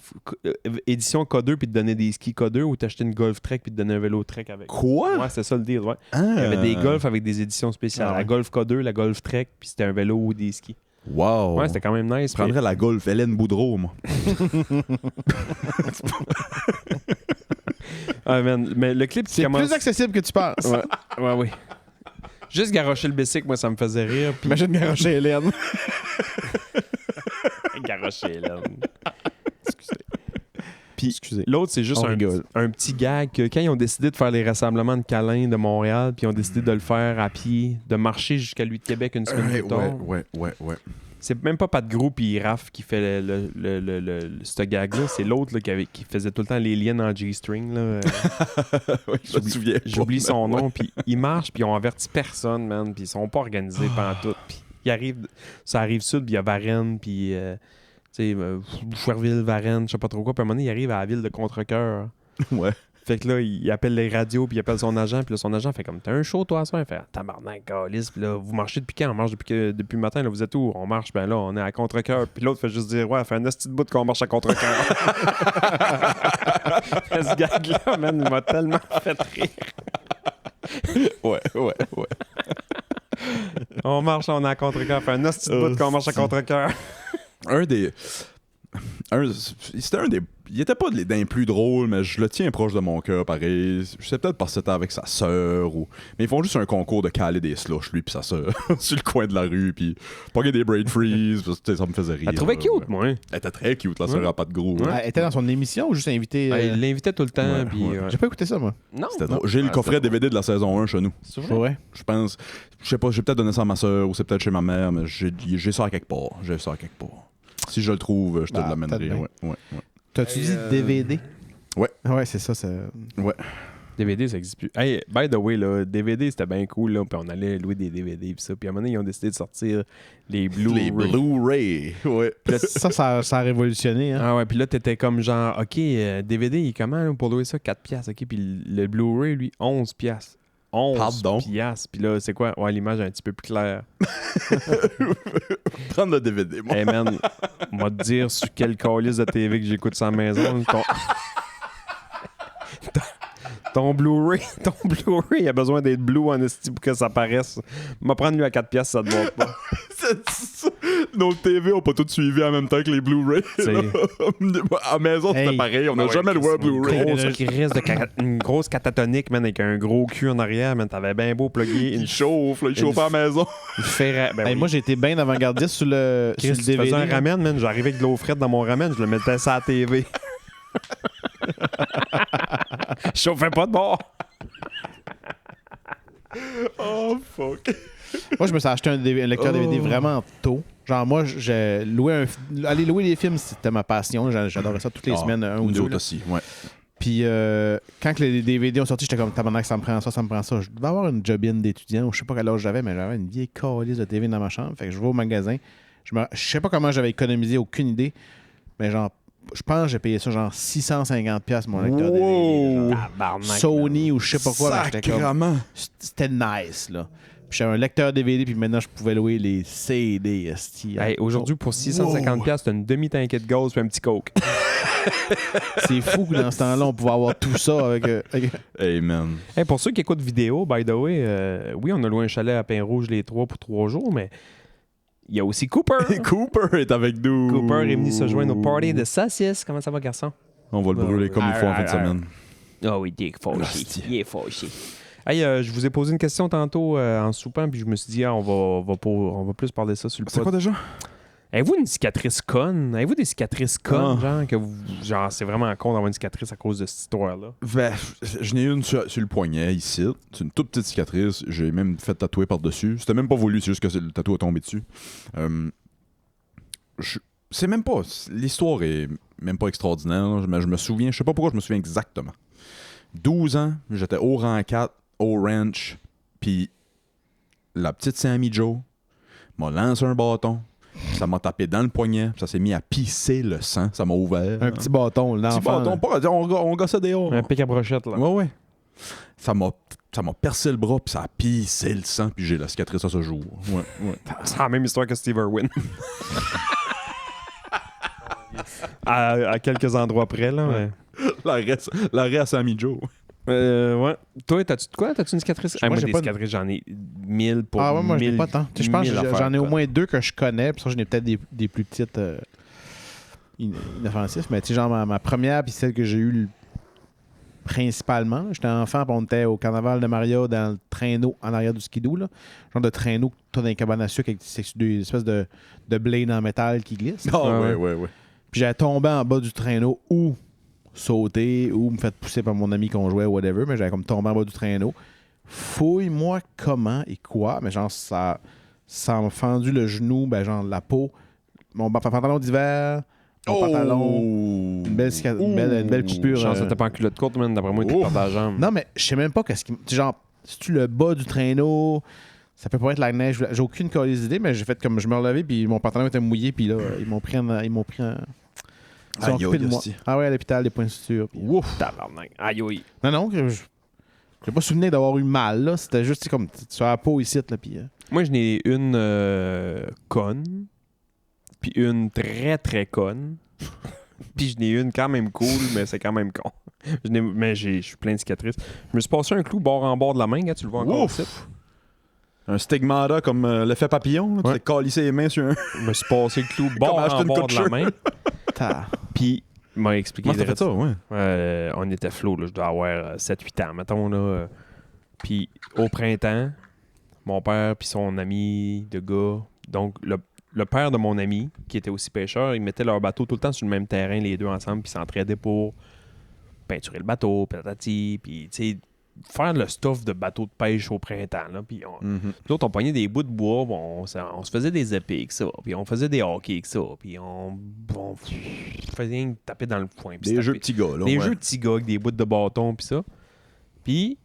édition K2 puis te donner des skis K2 ou t'achetais une Golf Trek puis te donner un vélo Trek avec. Quoi? Ouais, c'est ça le deal, ouais. Il y avait des Golf avec des éditions spéciales. Ah ouais. La Golf K2, la Golf Trek, puis c'était un vélo ou des skis. Wow. Ouais, c'était quand même nice. Je prendrais la Golf Hélène Boudreau, moi. Ah, man. Mais le clip qui C'est commence. plus accessible que tu penses. Ouais. Juste garocher le bicycle, moi, ça me faisait rire. Puis Imagine garocher Hélène. garocher, là. Excusez. L'autre, c'est juste On rigole. un petit gag que quand ils ont décidé de faire les rassemblements de câlins de Montréal, puis ils ont décidé de le faire à pied, de marcher jusqu'à lui de Québec une semaine plus tard. Ouais. C'est même pas Pat Grou puis Raph qui fait ce gag-là. C'est l'autre là, qui faisait tout le temps les liens en G-string. Là. Oui, je me souviens. J'oublie son nom. Puis ils marchent, puis ils ont averti personne, man. Puis ils sont pas organisés pantoute. Puis ça arrive sud, puis il y a Varennes, puis Boucherville, Varennes, je sais pas trop quoi. Puis à un moment donné, il arrive à la ville de Contrecoeur. Ouais. Fait que là, il appelle les radios, puis il appelle son agent, puis là, son agent fait comme, t'as un show, toi, à soir? Il fait, tabarnak, calice, puis là, vous marchez depuis quand? On marche depuis le matin, là, vous êtes où? On marche, ben là, on est à Contrecoeur. Puis l'autre fait juste dire, ouais, fait un esti de bout qu'on marche à Contrecoeur. Ce gag-là, man, il m'a tellement fait rire. Ouais. On marche, on est à Contrecoeur, fait un esti de bout qu'on marche à Contrecoeur. C'était un des. Il était pas d'un plus drôle, mais je le tiens proche de mon cœur, pareil. Je sais peut-être parce que c'était avec sa sœur ou. Mais ils font juste un concours de caler des slushs, lui puis sa sœur, sur le coin de la rue, puis pogner des braid freeze, parce que ça me faisait rire. Elle trouvait cute, moi. Elle était très cute, la sœur à pas de gros. Ouais, elle était dans son émission ou juste invitée? Il l'invitait tout le temps, Ouais, puis. ouais. J'ai pas écouté ça, moi. Non, C'était drôle. J'ai le coffret DVD de la saison 1 chez nous. c'est vrai. Ouais. Je pense. Je sais pas, j'ai peut-être donné ça à ma sœur ou c'est peut-être chez ma mère, mais j'ai ça à quelque part. J'ai ça à quelque part. Si je le trouve, je te l'amènerai. peut-être Ouais. T'as-tu dit DVD? Ouais. Ouais, c'est ça. Ouais. DVD, ça existe plus. Hey, by the way, là, DVD, c'était bien cool, là, puis on allait louer des DVD, puis ça. Puis à un moment donné, ils ont décidé de sortir les Blu-ray. Les Blu-ray. Ouais. Puis là, ça a révolutionné. Hein? Ah ouais, puis là, t'étais comme genre, OK, DVD, il est comment là, pour louer ça? 4$, OK? Puis le Blu-ray, lui, 11$. 11$. Pardon? Puis là, c'est quoi? Ouais, l'image est un petit peu plus claire. Prendre le DVD, moi. Hey man, on va te dire sur quelle calice de TV que j'écoute ça à la maison. Ton Blu-ray, il a besoin d'être blue en esti pour que ça paraisse. M'a prendre lui à 4$, ça te montre pas. Nos TV ont pas toutes suivi en même temps que les Blu-ray. C'est- À la maison, c'était Hey. pareil. On n'a Ouais, jamais loué un Chris, Blu-ray. une grosse catatonique, man, avec un gros cul en arrière, man. T'avais bien beau plugger une Il chauffe, là, il chauffe à la maison. ferra... Ben Hey, oui. moi, j'ai été bien avant-gardiste sur le, Chris, sur tu le DVD. faisais un ramen, man. J'arrivais avec de l'eau frette dans mon ramen, je le mettais ça à la TV. Je chauffais pas de bord. Oh, fuck. Moi, je me suis acheté un lecteur DVD vraiment tôt. Genre, moi, aller louer des films, c'était ma passion. J'adorais ça toutes les semaines, un ou Nous deux. autres là. aussi, ouais. Puis, quand les DVD ont sorti, j'étais comme, tabarnak, ça me prend ça. Je devais avoir une jobine d'étudiant, ou je sais pas quel âge j'avais, mais j'avais une vieille calice de TV dans ma chambre. Fait que je vais au magasin. Je sais pas comment j'avais économisé, aucune idée. Mais genre, je pense que j'ai payé ça genre 650$ mon lecteur DVD. Genre. Tabarnak, Sony ou je sais pas quoi. mais j'étais comme, Sacrement. c'était nice, là. Puis j'avais un lecteur DVD, puis maintenant, je pouvais louer les CD, esti. Hey, aujourd'hui, pour 650$, t'as une demi-tanquée de gaz puis un petit coke. C'est fou que dans ce temps-là, on pouvait avoir tout ça avec... Hey, man. Hey, pour ceux qui écoutent vidéo, by the way, oui, on a loué un chalet à Pin-Rouge les 3 pour 3 jours, mais il y a aussi Cooper. Cooper est avec nous. Cooper est venu se joindre au party de saucisses. Comment ça va, garçon? On va le brûler comme il faut en fin de semaine. Ah oui, il est fâché. Hostie. Il est fâché. Hey, je vous ai posé une question tantôt en soupant, puis je me suis dit, on va plus parler de ça sur le C'est pod. quoi déjà? Avez-vous une cicatrice conne? Avez-vous des cicatrices connes, genre c'est vraiment con d'avoir une cicatrice à cause de cette histoire-là? Ben, je n'ai une sur le poignet ici. C'est une toute petite cicatrice. J'ai même fait tatouer par-dessus. C'était même pas voulu, c'est juste que le tatou a tombé dessus. C'est même pas. L'histoire est même pas extraordinaire, mais je me souviens, je sais pas pourquoi je me souviens exactement. 12 ans, j'étais au rang 4, au ranch, puis la petite Sammy Joe m'a lancé un bâton. Ça m'a tapé dans le poignet, ça s'est mis à pisser le sang, ça m'a ouvert. Un petit bâton, Petit l'enfant. bâton, pas, on gossait dehors. Un pic à brochette, là. Ouais. Ça m'a percé le bras, puis ça a pissé le sang, puis j'ai la cicatrice à ce jour. Ouais. C'est la même histoire que Steve Irwin. à quelques endroits près, là. Ouais. L'arrêt à Sammy Joe. Ouais. Toi, t'as-tu de quoi? T'as-tu une cicatrice? Moi, Moi, j'ai des pas cicatrices, j'en ai 1000 pour Ah ouais, moi, je n'ai 1000 pas tant. Je pense que 1000 affaires, j'en ai au quoi. moins 2 que je connais, puis ça, j'en ai peut-être des plus petites inoffensives. Mais tu sais, genre ma première, puis celle que j'ai eue principalement, j'étais enfant, puis on était au carnaval de Maria dans le traîneau en arrière du skidoo, là. Genre de traîneau que tu as dans les cabanes à sucre avec des espèces de blade en métal qui glissent. Ah ouais. ouais. Puis j'avais tombé en bas du traîneau ou sauté ou me fait pousser par mon ami qu'on jouait, whatever, mais j'avais comme tombé en bas du traîneau. Fouille-moi comment et quoi, mais genre ça ça m'a fendu le genou, ben genre la peau. Mon pantalon d'hiver, mon pantalon, une belle coupure. Chance que t'as pas en culotte courte, man. D'après moi, t'es pas la jambe. Non, mais je sais même pas qu'est-ce qui. Genre, si tu le bas du traîneau, ça peut pas être la neige. J'ai aucune colise d'idée, mais j'ai fait comme je me relevais, puis mon pantalon était mouillé, puis là, ils m'ont pris un. Ils sont occupés de moi. Ah ouais, à l'hôpital, des points de suture. Puis... Ouf! Tabarnak. Aïe, aïe. Non, j'ai pas souvenir d'avoir eu mal, là. C'était juste comme sur la peau ici, là, puis. Moi, je n'ai une conne, puis une très, très conne. Puis je n'ai une quand même cool, mais c'est quand même con. Mais je suis plein de cicatrices. Je me suis passé un clou bord en bord de la main, tu le vois encore Ouf! ici. Un stigmata comme l'effet papillon. Là, Ouais. Tu t'es calissé les mains sur un... Je me suis passé le clou bord Comme en Ashton bord de la Kutcher. main. Puis il m'a expliqué. Comment t'as fait ça, ouais? On était flots, là. Je dois avoir 7-8 ans, mettons. Là. Puis au printemps, mon père puis son ami de gars, donc le père de mon ami, qui était aussi pêcheur, ils mettaient leur bateau tout le temps sur le même terrain, les deux ensemble, puis s'entraidaient pour peinturer le bateau, patati, puis tu sais, faire le stuff de bateau de pêche au printemps. Là, puis l'autre, on pognait des bouts de bois, on se faisait des épées avec ça, puis on faisait des hockey avec ça, puis on faisait rien que taper dans le foin. Des jeux petits gars, là. Des ouais. jeux de petits gars avec des bouts de bâton, puis ça. Puis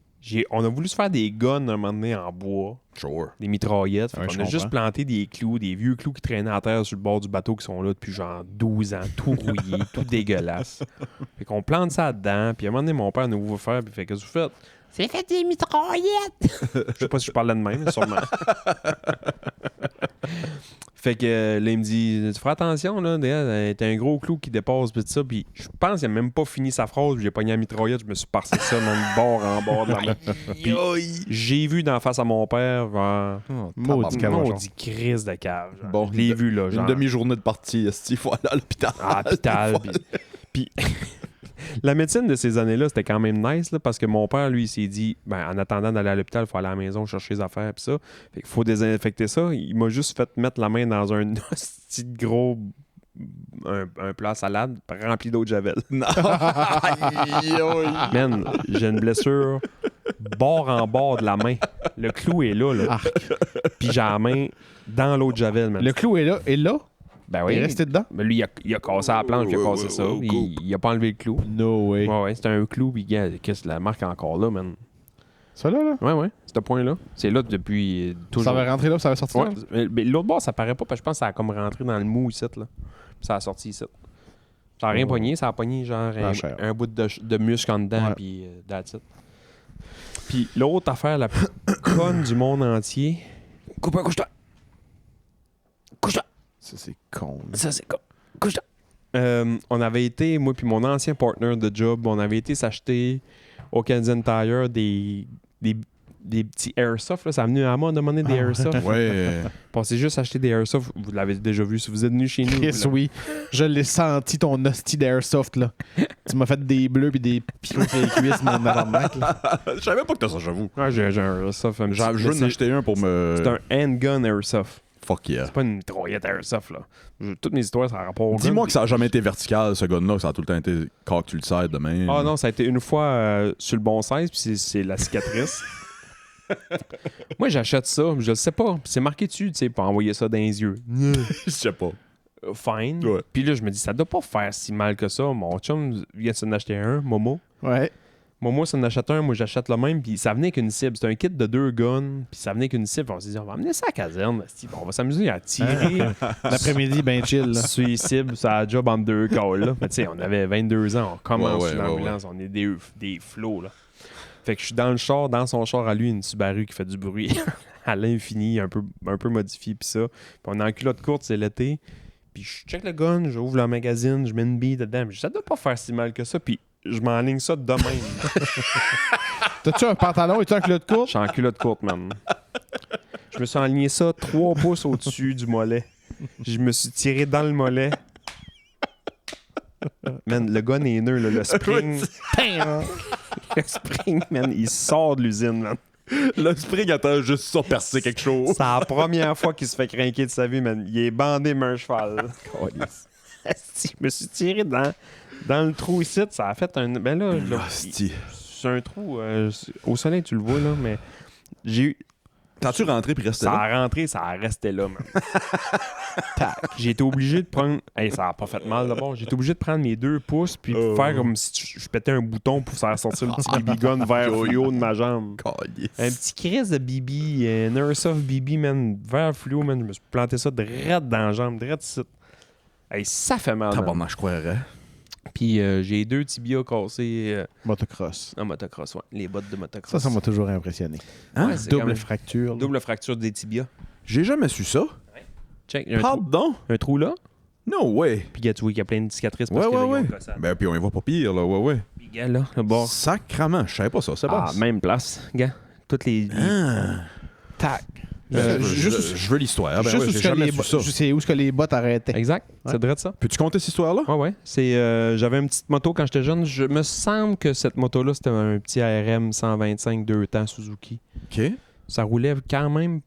on a voulu se faire des guns un moment donné en bois, Sure. des mitraillettes. Fait Ouais, qu'on je a juste comprends. planté des clous, des vieux clous qui traînaient à terre sur le bord du bateau qui sont là depuis genre 12 ans, tout rouillé, tout dégueulasse. Fait qu'on plante ça dedans, puis à un moment donné, mon père nous ouvre faire, puis fait qu'est-ce que vous faites? C'est fait des mitraillettes! Je sais pas si je parlais de même, mais sûrement. Fait que là, il me dit, tu feras attention, là, t'as un gros clou qui dépasse, pis tout ça, puis je pense qu'il a même pas fini sa phrase, puis j'ai pogné la mitraillette, je me suis passé ça dans le bord en bord de la main. Puis j'ai vu d'en face à mon père, genre, Maudit cabochon. maudit crise de cave. Genre. Bon, Je l'ai vu, là, genre. Une demi-journée de partie, il faut aller à l'hôpital. À l'hôpital. Puis la médecine de ces années-là, c'était quand même nice, là, parce que mon père, lui, il s'est dit, ben, en attendant d'aller à l'hôpital, il faut aller à la maison chercher les affaires, pis ça. Fait qu'il faut désinfecter ça. Il m'a juste fait mettre la main dans un hostie de gros... Un plat à salade rempli d'eau de javel. Man, j'ai une blessure bord en bord de la main. Le clou est là, là. Puis j'ai la main dans l'eau de javel, man. Le clou est là. Et là, Ben il est oui. resté dedans. Mais lui, il a cassé la planche, il a cassé ça. Il a pas enlevé le clou. No way. Ouais, c'était un clou, puis gars, qu'est-ce que la marque est encore là, man? Ça là? Ouais, ce point-là. C'est là depuis toujours. Ça va rentrer là, puis ça va sortir Ouais. là. Mais l'autre bord, ça paraît pas, parce que je pense que ça a comme rentré dans le mou ici, là. Puis ça a sorti ici. Ça a rien pogné, ça a pogné genre cher. un bout de muscle en dedans, Ouais. puis that's it. Puis l'autre affaire la plus conne du monde entier. Couche-toi! Couche-toi! Ça, c'est con. Ça, c'est con. Couche-toi! On avait été, moi puis mon ancien partner de job, on avait été s'acheter au Canadian Tire des petits airsoft. Là. Ça a venu à moi de demander des airsoft. Ouais. Puis on s'est juste acheté des airsoft. Vous l'avez déjà vu si vous êtes venu chez nous. Chris, oui. Je l'ai senti, ton hostie d'airsoft, là. Tu m'as fait des bleus puis des picots sur les cuisses, mon avant-mac, là. Je savais pas que t'as ça, j'avoue. Ouais, j'ai un airsoft. Je veux en acheter un pour me... C'est un handgun airsoft. Fuck yeah. C'est pas une mitraillette airsoft, là. Toutes mes histoires, ça a rapport au Dis-moi gun. que ça a jamais été vertical, ce gun-là, que ça a tout le temps été quand tu le sers de même. Ah non, ça a été une fois sur le bon 16, puis c'est la cicatrice. Moi, j'achète ça, je le sais pas. Puis c'est marqué dessus, tu sais, pour envoyer ça dans les yeux. Je sais pas. Fine. Ouais. Puis là, je me dis, ça doit pas faire si mal que ça. Mon chum vient de s'en acheter un, Momo. Ouais. Momo s'en achète un, moi j'achète le même, puis ça venait avec une cible. C'est un kit de 2 guns, puis ça venait avec une cible. On s'est dit, on va amener ça à la caserne, esti. On va s'amuser à tirer L'après-midi, ben chill, là. sur les cibles, ça a job en 2 calls. Là. Mais tu sais, on avait 22 ans, on commence Ouais, sur l'ambulance, on est des flots. Là. Fait que je suis dans le char, dans son char à lui, une Subaru qui fait du bruit à l'infini, un peu modifié, puis ça. Puis on est en culotte courte, c'est l'été. Puis je check le gun, j'ouvre le magazine, je mets une bille dedans. Puis ça doit pas faire si mal que ça. Puis je m'enligne ça de même. T'as-tu un pantalon et tu un culotte Je courte? suis en culotte courte, man. Je me suis enligné ça 3 pouces au-dessus du mollet. Je me suis tiré dans le mollet. Man, le gun est nœud, là. Le spring. Le spring, man, il sort de l'usine, man. Le spring attend juste ça percer quelque chose. C'est la première fois qu'il se fait craquer de sa vie, man. Il est bandé comme un cheval. Je me suis tiré dans le trou ici. Ça a fait un... Ben là, Hostie. c'est un trou... au soleil, tu le vois, là, mais j'ai eu... T'as-tu rentré puis resté Ça là? a rentré, ça a resté là, man. Tac. J'ai été obligé de prendre. Hey, ça a pas fait mal d'abord. J'ai été obligé de prendre mes 2 pouces puis faire comme si je pétais un bouton pour faire sortir le petit BB gun vers fluo de ma jambe. Un petit crise de BB, un Airsoft BB, man, vers fluo, man. Je me suis planté ça direct dans la jambe, direct ici. Hey, ça fait mal. man. Tabarnak, je croirais. Puis j'ai 2 tibias cassés Motocross. en motocross, ouais. Les bottes de motocross. Ça m'a toujours impressionné. Hein? Ouais, c'est quand Double même- fracture. là. Double fracture des tibias. J'ai jamais su ça. Check, il y a un trou, Pardon? un trou là. No way. Puis gars, tu vois qu'il y a plein de cicatrices parce Ouais, que là, ouais, ils ont ouais. cassé la- Ben, puis on y va pas pire, là. Ouais, ouais. Puis gars, là, le bord. Sacrement, je savais pas ça. C'est Ah, même place, gars. Toutes les... Ah. Tac. Je veux l'histoire. Ben juste ouais, où j'ai ce que jamais les su bo- ça. je sais où ce que les bottes arrêtaient. Exact, Ouais. c'est direct ça. Peux-tu compter cette histoire-là? Ouais, ouais. C'est, j'avais une petite moto quand j'étais jeune. Je me semble que cette moto-là, c'était un petit ARM 125 2 temps Suzuki. OK. Ça roulait quand même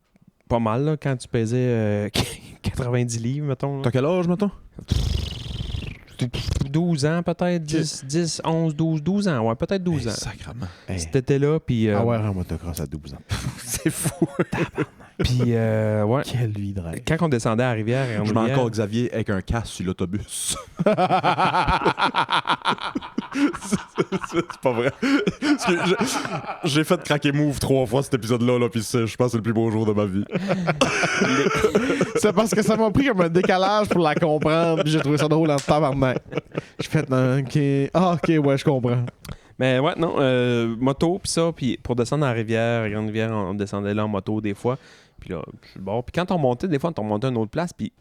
pas mal là, quand tu pesais 90 livres, mettons. là. T'as quel âge, mettons? 12 ans peut-être, 10, 11, 12 ans, ouais, peut-être 12 ans. Sacrement. Hey. C'était là, puis... Avoir un motocross à 12 ans. C'est fou. Puis, ouais. Quelle vie de rêve. Quand on descendait à Rivière, Je mets encore Xavier avec un casque sur l'autobus. c'est pas vrai. Parce que j'ai fait craquer Move 3 fois cet épisode-là, là, puis je pense que c'est le plus beau jour de ma vie. C'est parce que ça m'a pris comme un décalage pour la comprendre. Puis j'ai trouvé ça drôle en tabarnak. J'ai fait, non, ok. Ah, ok, ouais, je comprends. Mais ouais, non, moto, puis ça, puis pour descendre à Rivière, Grande Rivière, on descendait là en moto des fois. Puis là, je suis bon. Puis quand on montait, des fois, on montait à une autre place, puis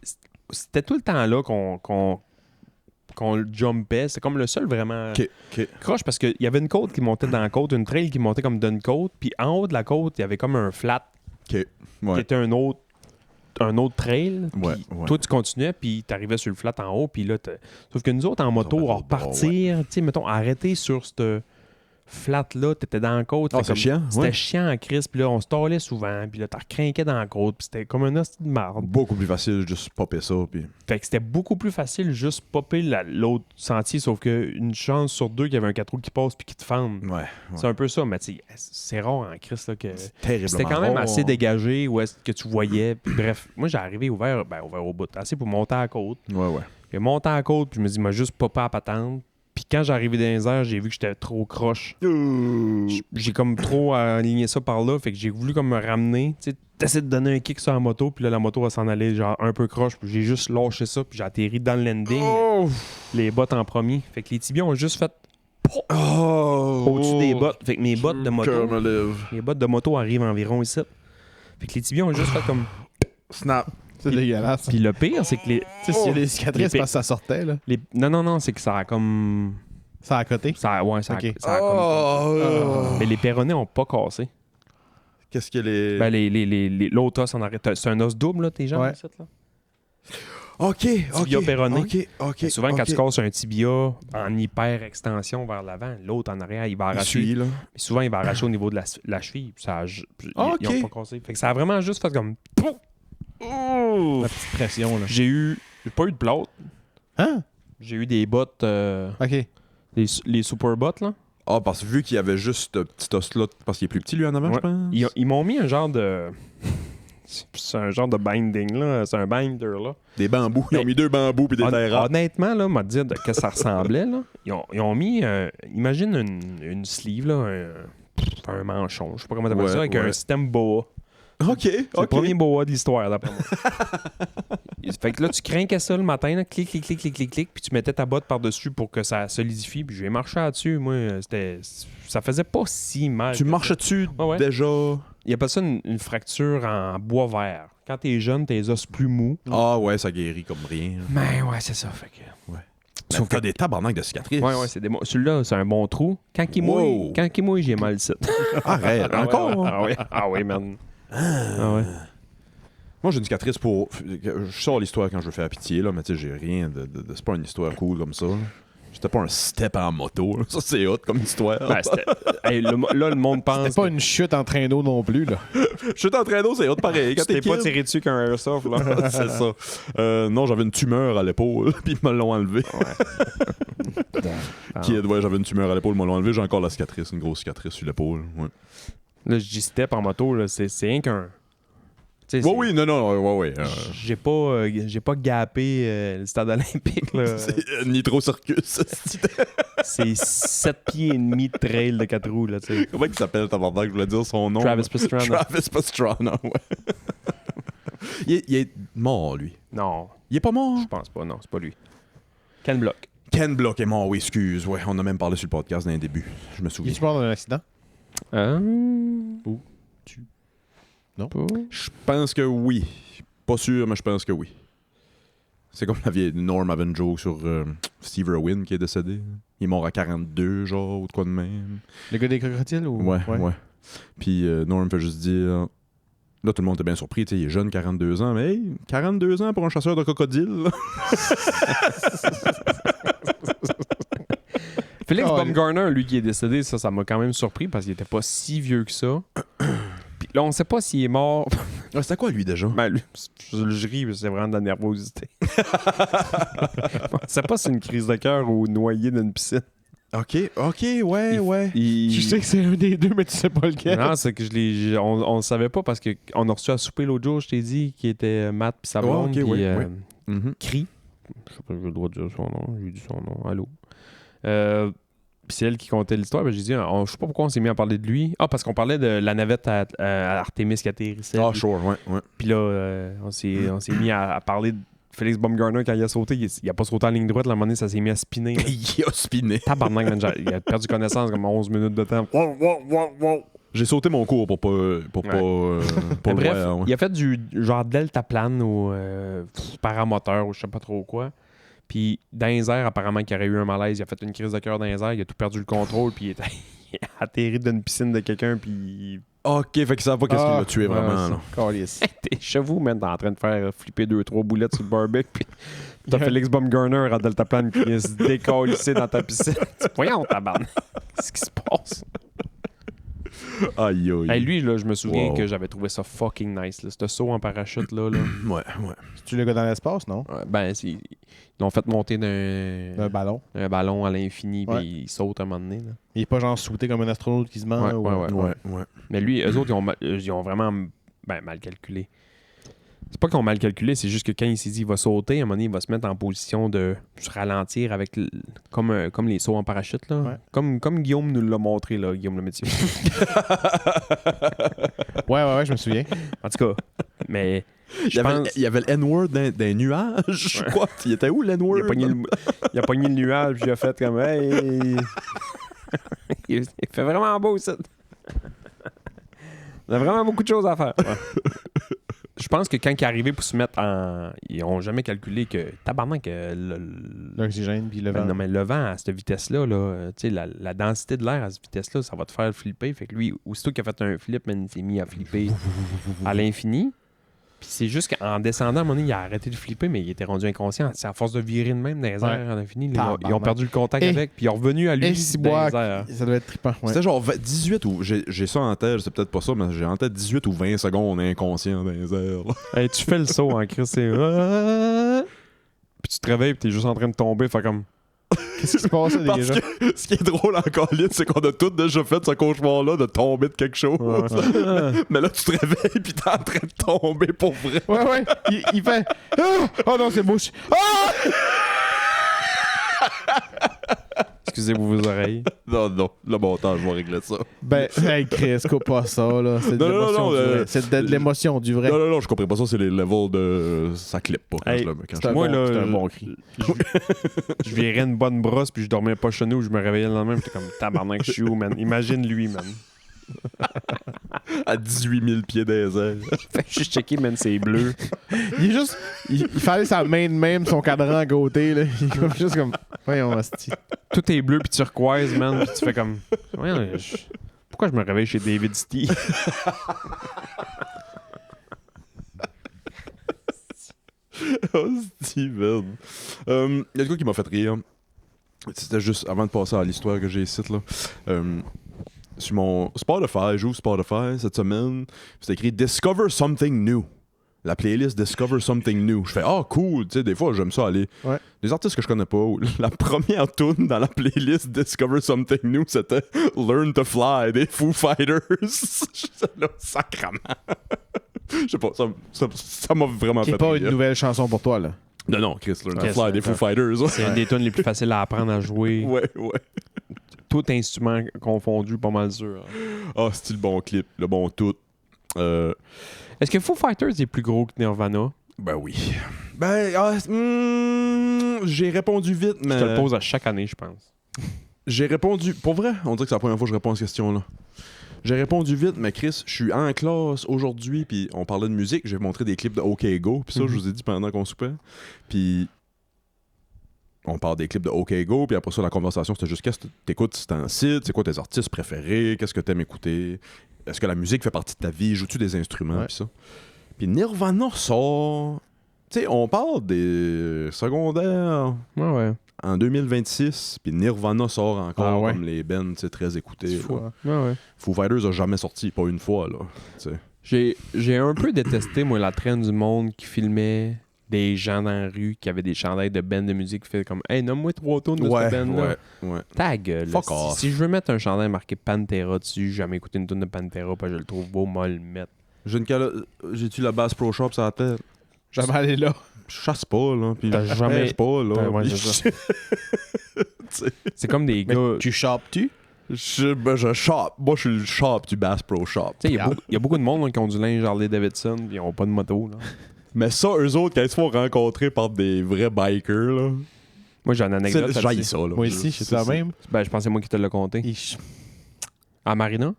c'était tout le temps là qu'on le jumpait. C'est comme le seul vraiment OK. croche, parce qu'il y avait une côte qui montait dans la côte, une trail qui montait comme d'une côte, puis en haut de la côte, il y avait comme un flat OK. qui Ouais. était un autre trail. Ouais, Puis ouais. toi, tu continuais, puis tu arrivais sur le flat en haut, puis là, sauf que nous autres, en moto, bateau à repartir, tu sais, mettons, arrêter sur cette flat-là, t'étais dans la côte. Ah, c'était c'est chiant, C'était ouais. chiant en crise, puis là, on se tordait souvent, puis là, t'as recrinqué dans la côte, puis c'était comme un hostie de marde. Beaucoup plus facile juste popper ça, puis... Fait que c'était beaucoup plus facile juste popper l'autre sentier, sauf que une chance sur 2 qu'il y avait un 4 roues qui passe puis qui te fende. Ouais. C'est un peu ça, mais tu sais, c'est rare en crise, là, que... Terriblement C'était quand même rare. assez dégagé, où est-ce que tu voyais. Puis bref, moi, j'ai arrivé ouvert au bout, assez pour monter à la côte. Ouais, ouais. J'ai monté à la côte, puis je me dis, m'a juste popé à la patente. Puis quand j'ai arrivé dans les airs, j'ai vu que j'étais trop croche. J'ai comme trop aligné ça par là, fait que j'ai voulu comme me ramener. Tu sais, t'essaies de donner un kick sur la moto, puis là, la moto va s'en aller genre un peu croche, puis j'ai juste lâché ça, puis j'ai atterri dans le landing. Les bottes en premier. Fait que les tibias ont juste fait au-dessus des bottes. Fait que mes bottes de moto, Cœur me lève. les bottes de moto arrivent environ ici. Fait que les tibias ont juste fait comme... Snap. C'est dégueulasse. Puis le pire, c'est que les... Tu sais, s'il y a des cicatrices, Les parce que ça sortait, là. Non, c'est que ça a comme... Ça à côté. Ça, ouais, ça, Ok. ça a comme... Mais les péronnés ont pas cassé. Qu'est-ce que les... Ben, l'autre os en arrête. C'est un os double, là, tes jambes, Ouais. ici, là? OK, Tibia péroné. OK. Mais souvent, quand tu casses un tibia en hyper-extension vers l'avant, l'autre en arrière, il va arracher. Suis, là. Mais souvent, il va arracher au niveau de la cheville. Puis ça, puis Ah, ils ok. ont pas cassé. Fait que ça a vraiment juste fait comme... La petite pression, là. J'ai pas eu de plâtre. Hein? J'ai eu des bottes... OK. les super bottes, là. Ah, parce que vu qu'il y avait juste ce petit os-là, parce qu'il est plus petit, lui, en avant, Ouais. je pense. Ils m'ont mis un genre de... C'est un genre de binding, là. C'est un binder, là. Des bambous. Ils ont mis 2 bambous puis des terres rares. Honnêtement, là, m'a dit que ça ressemblait, là. Ils ont mis... imagine une sleeve, là. Un manchon. Je sais pas comment t'appelles Ouais, ça. Avec ouais. un système boa. OK, C'est le OK. premier boa de l'histoire, d'après moi. Fait que là, tu craquais ça le matin, là, clic, clic, clic, clic, clic, clic, puis tu mettais ta botte par-dessus pour que ça solidifie. Puis j'ai marché là-dessus. Moi, ça faisait pas si mal. Tu que marches ça. dessus Ouais, ouais. déjà? Il appelle ça une fracture en bois vert. Quand t'es jeune, tes os plus mous. Ah ouais, ça guérit comme rien. Mais ouais, c'est ça. Fait que... Sauf que t'as des tabarnak de cicatrices. Ouais, c'est des celui-là, c'est un bon trou. Quand il mouille, Wow. j'ai mal ici. Arrête, encore? Ah ouais, man. Ah ouais. Moi, j'ai une cicatrice pour... Je sors l'histoire quand je veux faire pitié, là, mais tu sais, j'ai rien de... C'est pas une histoire cool comme ça. Là. C'était pas un step en moto. Là. Ça, c'est hot comme histoire. Ben, hey, là, le monde pense. C'était pas une chute en traîneau non plus, là. Je suis en traîneau, c'est hot pareil. Quand Tu t'es t'es pas kid. tiré dessus qu'un airsoft, là. C'est ça. Non, j'avais une tumeur à l'épaule, puis ils me l'ont enlevé. Kid, ouais, j'avais une tumeur à l'épaule, ils me l'ont enlevé. J'ai encore la cicatrice, une grosse cicatrice sur l'épaule. Ouais. Là, je dis step en moto, là, c'est rien Tu sais, Oui, oui. j'ai pas gapé le stade olympique. Là. C'est Nitro Circus. C'est 7 pieds et demi de trail de 4 roues. Là, tu sais. Comment il s'appelle, tabarnak? Je voulais dire son nom. Travis Pastrana. Travis Pastrana, ouais. il est mort, lui. Non, Il est pas mort? je pense pas. Non, c'est pas lui. Ken Block. Ken Block est mort, oui, excuse. Ouais, on a même parlé sur le podcast dans les débuts. Je me Il souviens. est mort dans un accident? Ou tu... Non? Pas. Je pense que oui. Pas sûr, mais je pense que oui. C'est comme la vieille Norm avait une joke sur Steve Irwin qui est décédé. Il est mort à 42, genre, ou de quoi de même. Le gars des crocodiles? Ou... Ouais. Puis Norm fait juste dire... Là, tout le monde était bien surpris. Tu sais, il est jeune, 42 ans. Mais hey, 42 ans pour un chasseur de crocodiles. Félix Baumgartner, lui qui est décédé, ça m'a quand même surpris parce qu'il était pas si vieux que ça. Puis là, on sait pas s'il est mort. Ah, c'était quoi, lui, déjà? Ben, lui, je ris, mais c'est vraiment de la nervosité. On sait pas si c'est une crise de cœur ou noyé dans une piscine. OK, ouais. Tu sais que c'est un des deux, mais tu sais pas lequel. Non, c'est que on le savait pas parce qu'on a reçu à souper l'autre jour, je t'ai dit, qui était Matt puis sa blonde, ok, puis oui. Mhm. Cri. Je sais pas si j'ai le droit de dire son nom. J'ai dit son nom. Allô. Puis c'est elle qui comptait l'histoire. Ben, j'ai dit, je sais pas pourquoi on s'est mis à parler de lui. Ah, parce qu'on parlait de la navette à Artemis qui atterrissait. Ah, sure, ouais. Puis là, on s'est mis à parler de Félix Baumgartner quand il a sauté. Il a pas sauté en ligne droite. À un moment donné, ça s'est mis à spinner. Là. Il a spiné. Tabarnak, man, il a perdu connaissance comme 11 minutes de temps. J'ai sauté mon cours pour pas Mais le bref, voir, ouais. il a fait du genre deltaplane ou paramoteur ou je sais pas trop quoi. Puis dans les airs, apparemment qu'il aurait eu un malaise. Il a fait une crise de cœur dans les airs. Il a tout perdu le contrôle. Puis il a atterri d'une piscine de quelqu'un. Puis OK, fait qu'il savait pas qu'est-ce qu'il l'a tué vraiment. Là. Calice. t'es chez vous, man, t'es en train de faire flipper 2-3 boulettes sur le barbecue. Puis t'as Félix Baumgartner à deltaplane qui vient se décalisser dans ta piscine. Voyons, tabarnak. Qu'est-ce qui se passe? Aïe, aïe. Hey, lui, là, je me souviens Wow. que j'avais trouvé ça fucking nice. Là. Ce saut en parachute, là. Ouais. Tu le gars dans l'espace, non? Ben, ils l'ont fait monter d'un ballon. ballon à l'infini, puis Ouais. il saute à un moment donné. Là. Il est pas genre sauté comme un astronaute qui se ment. Ouais. Mais lui, eux autres, ils ont vraiment mal calculé. C'est pas qu'ils ont mal calculé, c'est juste que quand il s'est dit qu'il va sauter, à un moment donné, il va se mettre en position de se ralentir avec comme les sauts en parachute. Là. Ouais. Comme Guillaume nous l'a montré, là, Guillaume le métier. Ouais, je me souviens. En tout cas, mais Il y avait le N-word dans les nuages, je crois. Il était où, l'N-word? il a pogné le nuage, puis il a fait comme hey. il fait vraiment beau, ça. On a vraiment beaucoup de choses à faire. Ouais. Je pense que quand il est arrivé pour se mettre en. Ils n'ont jamais calculé que. Tabarnak, L'oxygène, puis le vent. non, mais le vent à cette vitesse-là, tu sais, la densité de l'air à cette vitesse-là, ça va te faire flipper. Fait que lui, aussitôt qu'il a fait un flip, man, il s'est mis à flipper à l'infini. Puis c'est juste qu'en descendant, à un moment donné, il a arrêté de flipper, mais il était rendu inconscient. C'est à force de virer de même dans les airs à l'infini. Ils ont perdu le contact avec, puis ils sont revenus à lui dans les airs. Ça doit être trippant. Ouais. C'était genre 18 ou... J'ai ça en tête, c'est peut-être pas ça, mais j'ai en tête 18 ou 20 secondes inconscient dans les airs. Là. Hey, tu fais le saut en crise, c'est... Puis tu te réveilles, puis t'es juste en train de tomber, fait comme... Qu'est-ce qui se passe, là, Parce déjà? que ce qui est drôle encore là, c'est qu'on a tous déjà fait ce cauchemar-là de tomber de quelque chose. Mais là, tu te réveilles puis t'es en train de tomber pour vrai. Ouais. Il fait... Oh non, c'est bouche. Ah! Excusez-vous vos oreilles. Non, le montage va régler ça. Ben, hey, Chris, coupe pas ça, là. C'est de Non, l'émotion non, du vrai. C'est de l'émotion du vrai. Non, je comprends pas ça, c'est les levels de... Ça clip pas quand Hey, je le mets. C'est un, Moi, bon, là, c'est un bon cri. Je virais une bonne brosse, puis je dormais pas chez nous, je me réveillais le lendemain, puis j'étais comme tabarnak, je suis où, man? Imagine lui, man. À 18 000 pieds des airs. Fait que j'ai checké, man, c'est bleu. Il est juste... Il fallait sa main de même, son cadran à côté, là. Il est comme, juste comme... Voyons, hostie. Tout est bleu, puis turquoise, man, puis tu fais comme... Voyons, pourquoi je me réveille chez David Stee? Oh, Steven. Il y a de quoi qui m'a fait rire. C'était juste avant de passer à l'histoire que j'ai ici, là. Sur mon Spotify, j'ouvre Spotify cette semaine. C'est écrit Discover Something New. La playlist Discover Something New. Je fais cool, tu sais, des fois j'aime ça aller. Ouais. Des artistes que je connais pas. La première tune dans la playlist Discover Something New, c'était Learn to Fly des Foo Fighters. J'étais là, sacrement. Je sais pas, ça m'a vraiment Qui fait est pas rire. une nouvelle chanson pour toi, là. Non, Chris, Learn to Chris, Fly des Foo Fighters. C'est une des tunes les plus faciles à apprendre à jouer. Ouais. Tout instrument confondu, pas mal sûr. Ah, c'est le bon clip, le bon tout. Est-ce que Foo Fighters est plus gros que Nirvana? Ben oui. J'ai répondu vite, mais... Je te le pose à chaque année, je pense. J'ai répondu... Pour vrai, on dirait que c'est la première fois que je réponds à cette question-là. J'ai répondu vite, mais Chris, je suis en classe aujourd'hui, puis on parlait de musique, j'ai montré des clips de OK Go, puis ça, je vous ai dit pendant qu'on soupait. Puis on parle des clips de OK Go, puis après ça, la conversation, c'était juste qu'est-ce que t'écoutes si t'es en site, c'est quoi tes artistes préférés, qu'est-ce que t'aimes écouter, est-ce que la musique fait partie de ta vie, joues-tu des instruments, puis ça. Puis Nirvana sort... Tu sais, on parle des secondaires Ouais. en 2026, puis Nirvana sort encore Ah ouais. comme les bands, tu sais, très écoutés. C'est fou, là. hein? Ouais. Foo Fighters a jamais sorti, pas une fois, là. Tu sais. J'ai un peu détesté, moi, la traîne du monde qui filmait des gens dans la rue qui avaient des chandails de band de musique qui fait comme « Hey, nomme-moi 3 tours de ce band-là. » ouais. Ta gueule. Fuck off. Si je veux mettre un chandail marqué Pantera dessus, j'ai jamais écouté une tune de Pantera, parce que je le trouve beau, moi le mettre. J'ai-tu la Bass Pro Shop sur la tête? Jamais aller là. Je chasse pas, là. Puis T'as je jamais- pêche pas, là. Ouais, Puis c'est ça. C'est comme des Mais gars... tu chopes-tu? je shop. Moi, je suis le shop du Bass Pro Shop. Tu sais, il y a beaucoup de monde là, qui ont du linge Harley Davidson puis ils ont pas de moto. Là. Mais ça, eux autres, quand ils se font rencontrer par des vrais bikers, là. Moi, j'ai une anecdote. J'haïs là-dessus. ça, là. Moi aussi, je suis la même. Ben, je pense que c'est moi qui te l'ai conté. À Marina?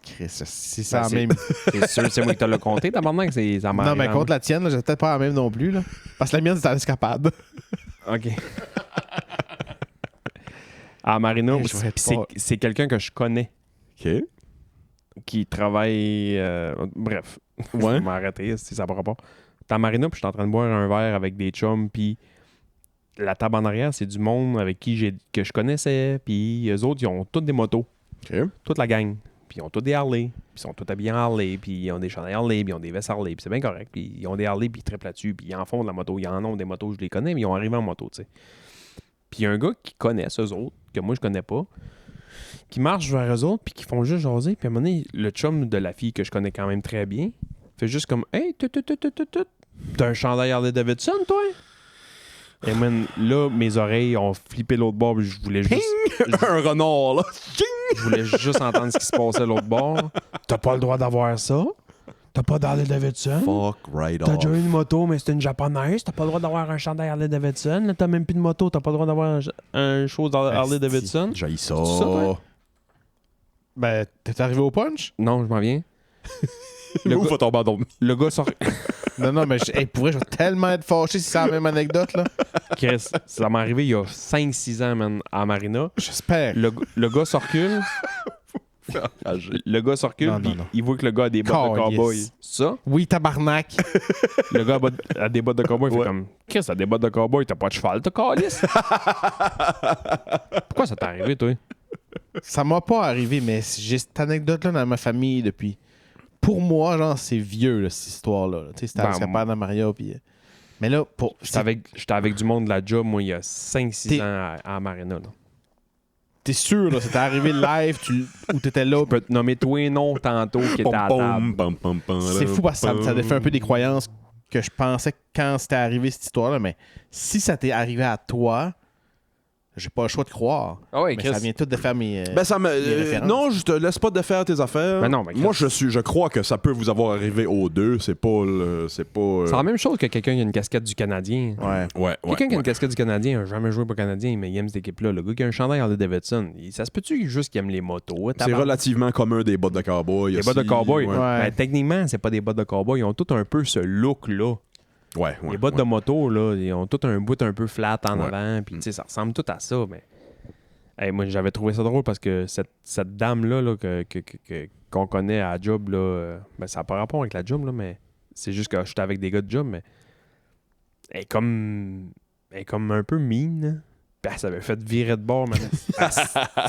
Chris, c'est ça Ben, la c'est- même. C'est sûr que c'est moi qui te l'ai conté. Tabarnak, c'est à Marina. Non, mais contre la tienne, là, j'ai peut-être pas la même non plus, là. Parce que la mienne, c'est à l'escapade. OK. À Marina, Je vais c'est pas- c'est quelqu'un que je connais OK. qui travaille... bref. Je Ouais. vais m'arrêter si ça ne pas. T'es à Marina, puis je suis en train de boire un verre avec des chums, puis la table en arrière, c'est du monde avec qui que je connaissais, puis eux autres, ils ont toutes des motos. OK. Toute la gang. Puis ils ont tous des Harley. Puis ils sont tous habillés en Harley. Puis ils ont des chandails Harley. Puis ils ont des vestes Harley. Puis c'est bien correct. Puis ils ont des Harley. Puis ils trippent là-dessus. Puis ils en font de la moto. Ils en ont des motos. Je les connais. Mais ils ont arrivé en moto, tu sais. Puis il y a un gars qui connaît eux autres, que moi je connais pas, qui marche vers eux autres. Puis qui font juste jaser. Puis à un moment donné, le chum de la fille que je connais quand même très bien fait juste comme Hey, t'as un chandail Harley Davidson, toi? Et man, là, mes oreilles ont flippé l'autre bord. Puis je voulais juste. Un renard, là. Je voulais juste entendre ce qui se passait à l'autre bord. T'as pas le droit d'avoir ça. T'as pas d'Harley Davidson. Fuck right T'as off. déjà eu une moto, mais c'est une japonaise. T'as pas le droit d'avoir un chandail Harley Davidson. Là, t'as même plus de moto. T'as pas le droit d'avoir un chose Harley Asti. Davidson. J'haïs ça. C'est ça, toi? Ben, t'es arrivé au punch? Non, je m'en viens. Le Où gars- va tomber dans Le gars sort. Non, mais hey, pour vrai, je vais tellement être fâché si c'est la même anecdote, là. Chris, ça m'est arrivé il y a 5-6 ans, man, à Marina. J'espère. Le gars se recule. Le gars se recule, Non, puis non. il voit que le gars a des bottes de Calisse. cowboy. Ça? Oui, tabarnak. Le gars a des bottes de cowboy. Il fait Ouais. comme Chris, t'as des bottes de cowboy, t'as pas de cheval, t'as calice. Pourquoi ça t'est arrivé, toi? Ça m'a pas arrivé, mais j'ai cette anecdote-là dans ma famille depuis. Pour moi, genre, c'est vieux, là, cette histoire-là. Tu sais, c'était à Ben, l'escapade dans Maria, puis. Mais là, pour. J'étais avec du monde de la job, moi, il y a 5-6 T'es- ans à Marina. Là. T'es sûr, là, c'était arrivé live, où t'étais là. Je peux te nommer tous les noms tantôt qui étaient à la table. C'est fou parce que ça défait un peu des croyances que je pensais quand c'était arrivé cette histoire-là, mais si ça t'est arrivé à toi, j'ai pas le choix de croire. Ah ouais, Mais Chris. ça vient tout de faire mes. Ben ça me. Les références. Non, je te laisse pas défaire tes affaires. Ben non, mais moi je crois que ça peut vous avoir arrivé aux deux. C'est pas C'est la même chose que quelqu'un qui a une casquette du Canadien. Ouais. Ouais. Quelqu'un qui a une casquette du Canadien n'a jamais joué pour le Canadien, mais il aime cette équipe-là. Le gars qui a un chandail Harley Davidson, ça se peut-tu juste qu'il aime les motos? C'est relativement commun des bottes de cowboy. Des aussi. bottes de cowboy. Ouais. Ben, techniquement, c'est pas des bottes de cowboy. Ils ont tout un peu ce look-là. Ouais. Les bottes de moto, là, ils ont tout un bout un peu flat en Ouais. avant. Puis, tu sais, ça ressemble tout à ça. Mais hey, moi, j'avais trouvé ça drôle parce que cette dame-là là, qu'on connaît à la job, là, ben, ça n'a pas rapport avec la job, là, mais c'est juste que j'étais avec des gars de job, mais elle est comme un peu mine. Puis elle s'avait fait virer de bord, man.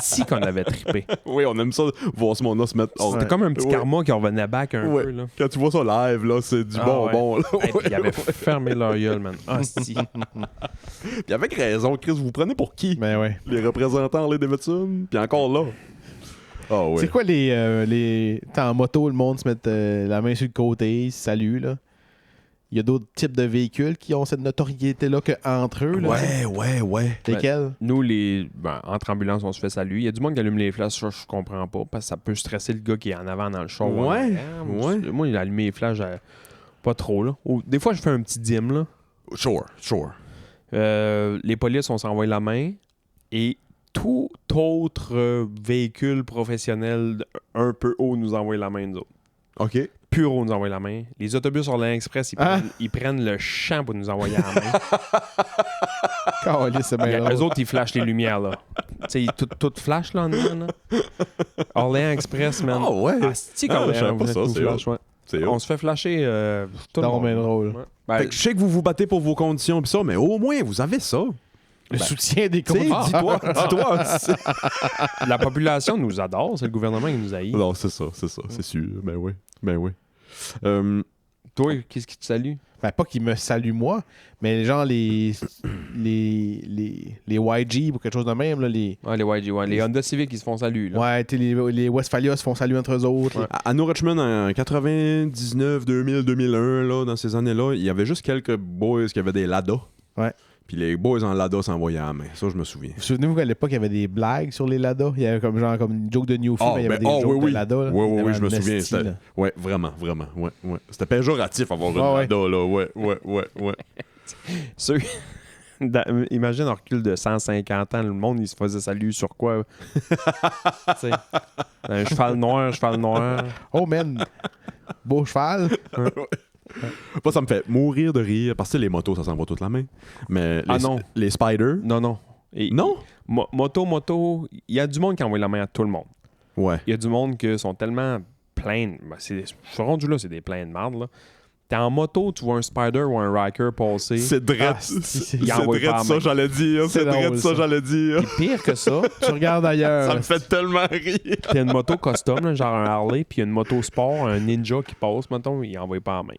Si qu'on avait trippé. Oui, on aime ça, voir ce monde-là se mettre. C'était comme un petit Ouais. karma qui revenait back un Ouais. peu. Là. Quand tu vois ça live, là, c'est du Ah, bonbon. Là. Hey, puis il avait fermé leur gueule, man. Ah, si. Puis avec raison, Chris, vous prenez pour qui? Ben ouais. Les représentants Harley Davidson? Puis encore là. Ah ouais. C'est quoi les... T'sais, en moto, le monde se met la main sur le côté, ils se saluent, là. Il y a d'autres types de véhicules qui ont cette notoriété-là qu'entre eux, là. Ouais. Lesquels? Nous, entre ambulances, on se fait saluer. Il y a du monde qui allume les flashs, ça, je comprends pas, parce que ça peut stresser le gars qui est en avant dans le char. Ouais. Moi, il a allumé les flashs, pas trop, là. Des fois, je fais un petit dim, là. Sure. Les polices, on s'envoie la main. Et tout autre véhicule professionnel un peu haut nous envoie la main, nous autres. OK. Pur haut nous envoie la main. Les autobus Orléans Express, ils prennent le champ pour nous envoyer la main. Caliste, c'est bien Eux drôle. autres, ils flashent les lumières, là. Tu sais, tout flash, là, en dedans, là. Orléans Express, man. Ah ouais. Asti Ah, qu'Orléans je savais pas vous ça, nous c'est flash, ouais. C'est On se fait flasher tout le Non, monde. mais drôle. Ouais. Ben, Fait que je sais que vous vous battez pour vos conditions pis ça, mais au moins, vous avez ça. Le soutien des Tu sais, conducteurs. dis-toi. la population nous adore, c'est le gouvernement qui nous haït. Non, c'est ça, c'est sûr. Ben oui. Toi, qu'est-ce qui te salue? Ben, pas qu'ils me saluent moi, mais genre les YG ou quelque chose de même, là, les... Ouais, les YG, ouais. Les Honda Civic, ils se font saluer, là. Ouais, les Westphalia se font saluer entre eux autres. Ouais. À New Richmond, en 99, 2000, 2001, là, dans ces années-là, il y avait juste quelques boys qui avaient des Lada. Ouais. Puis les boys en Lada s'envoyaient à la main. Ça, je me souviens. Vous souvenez-vous qu'à l'époque, il y avait des blagues sur les Lada? Il y avait comme une joke de Newfie, mais il y avait des jokes de Lada. Là. Oui, je me Il y avait un souviens. esti, C'était... là. Ouais, vraiment. Ouais. C'était péjoratif avoir une Ouais. Lada, là. Ouais. Ceux... Imagine un recul de 150 ans, le monde, il se faisait saluer sur quoi? Tu sais, un cheval noir. Oh, man! Beau cheval! Moi, ça me fait mourir de rire parce que les motos, ça s'envoie toute la main. Mais non. les spiders. Non. Et, Non? Moto, il y a du monde qui envoie la main à tout le monde. Ouais. Il y a du monde qui sont tellement pleins. Ce rendu là, c'est des pleins de marde, là. T'es en moto, tu vois un spider ou un riker passer. C'est drette. c'est- il envoie pas la ça, main. j'allais dire. C'est C'est drette drôle, ça, ça. j'allais dire. Puis pire que ça, Tu regardes ailleurs. Ça me fait tellement rire. t'as une moto custom, là, genre un Harley, puis une moto sport, un Ninja qui passe, mettons, il envoie pas la main.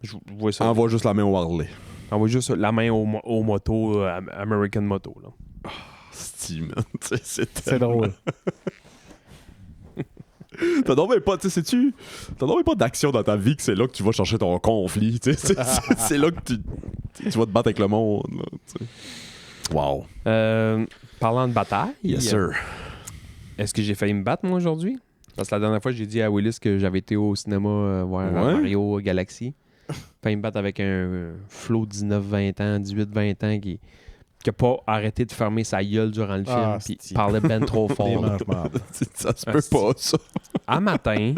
Je vois ça. Envoie juste la main au Harley. Envoie juste la main aux motos, American Moto, là. Steam, c'est C'est drôle. T'as donc même pas, tu sais, t'as donc même pas d'action dans ta vie que c'est là que tu vas chercher ton conflit, tu sais. C'est là que tu vas te battre avec le monde, là, tu sais. Wow. Parlant de bataille, est-ce que j'ai failli me battre, moi, aujourd'hui? Parce que la dernière fois, j'ai dit à Willis que j'avais été au cinéma voir Mario Galaxy. Failli me battre avec un Flo 19-20 ans, 18-20 ans qui a pas arrêté de fermer sa gueule durant le film puis c'est- parlait ben trop Des fort. mange-marde. Ça se peut pas, ça. À matin,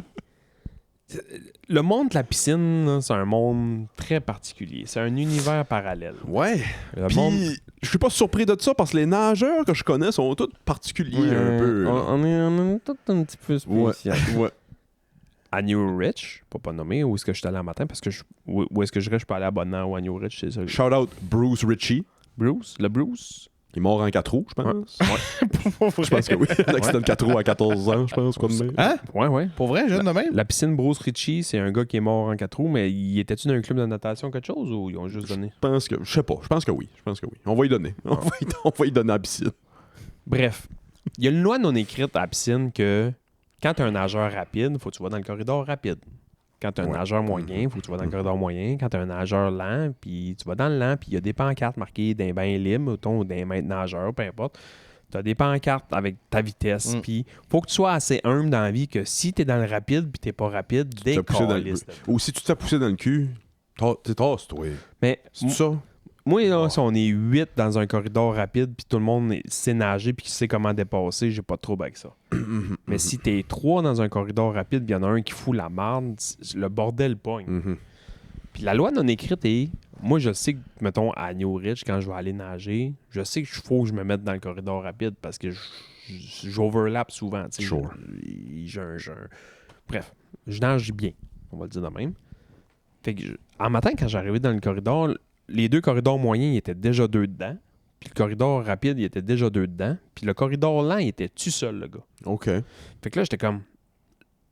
le monde de la piscine, là, c'est un monde très particulier. C'est un univers parallèle. Ouais. Le Puis, monde... je suis pas surpris de ça parce que les nageurs que je connais sont tous particuliers un peu. là. On est tout un petit peu Ouais. spécial. Ouais. À New Rich, pour pas nommer, où est-ce que je suis allé un matin, parce que où est-ce que je peux aller à Bonheur ou à New Rich, c'est ça. Shout out Bruce Ritchie, Le Bruce. qui est mort en 4 roues, je pense. Pour Je pense que oui. Un accident de 4 roues à 14 ans, je pense, quoi de même. Hein? Ouais. Pour vrai, jeune de même? La piscine Bruce Ritchie, c'est un gars qui est mort en 4 roues, mais il était-tu dans un club de natation ou quelque chose, ou ils ont juste donné? Je pense que, je sais pas, je pense que oui. On va y donner. On va y donner à la piscine. Bref, il y a une loi non écrite à la piscine que quand tu es un nageur rapide, faut que tu vas dans le corridor rapide. Quand tu es un nageur moyen, faut que tu vas dans le corridor moyen. Quand tu es un nageur lent, puis tu vas dans le lent, puis il y a des pancartes marquées d'un bain libre, ou d'un maître nageur, peu importe. Tu as des pancartes avec ta vitesse, puis faut que tu sois assez humble dans la vie que si tu es dans le rapide, puis tu pas rapide, t'as poussé dans le décalisse. Ou si tu t'es poussé dans le cul, t'es tasse, toi. Mais C'est ça? moi, là, si on est 8 dans un corridor rapide, puis tout le monde sait nager, puis sait comment dépasser, j'ai pas de trouble avec ça. Mais si t'es 3 dans un corridor rapide, puis il y en a un qui fout la marde, le bordel pogne. Mhm. Puis la loi non écrite est... Moi, je sais que, mettons, à New Rich, quand je vais aller nager, je sais qu'il faut que je me mette dans le corridor rapide parce que j'overlap souvent. Tu sais. Sure. Bref, je nage bien, on va le dire de même. Fait que, en matin, quand j'arrivais dans le corridor, les 2 corridors moyens, il était déjà 2 dedans. Puis le corridor rapide, il était déjà 2 dedans. Puis le corridor lent, il était tout seul, le gars. OK. Fait que là, j'étais comme...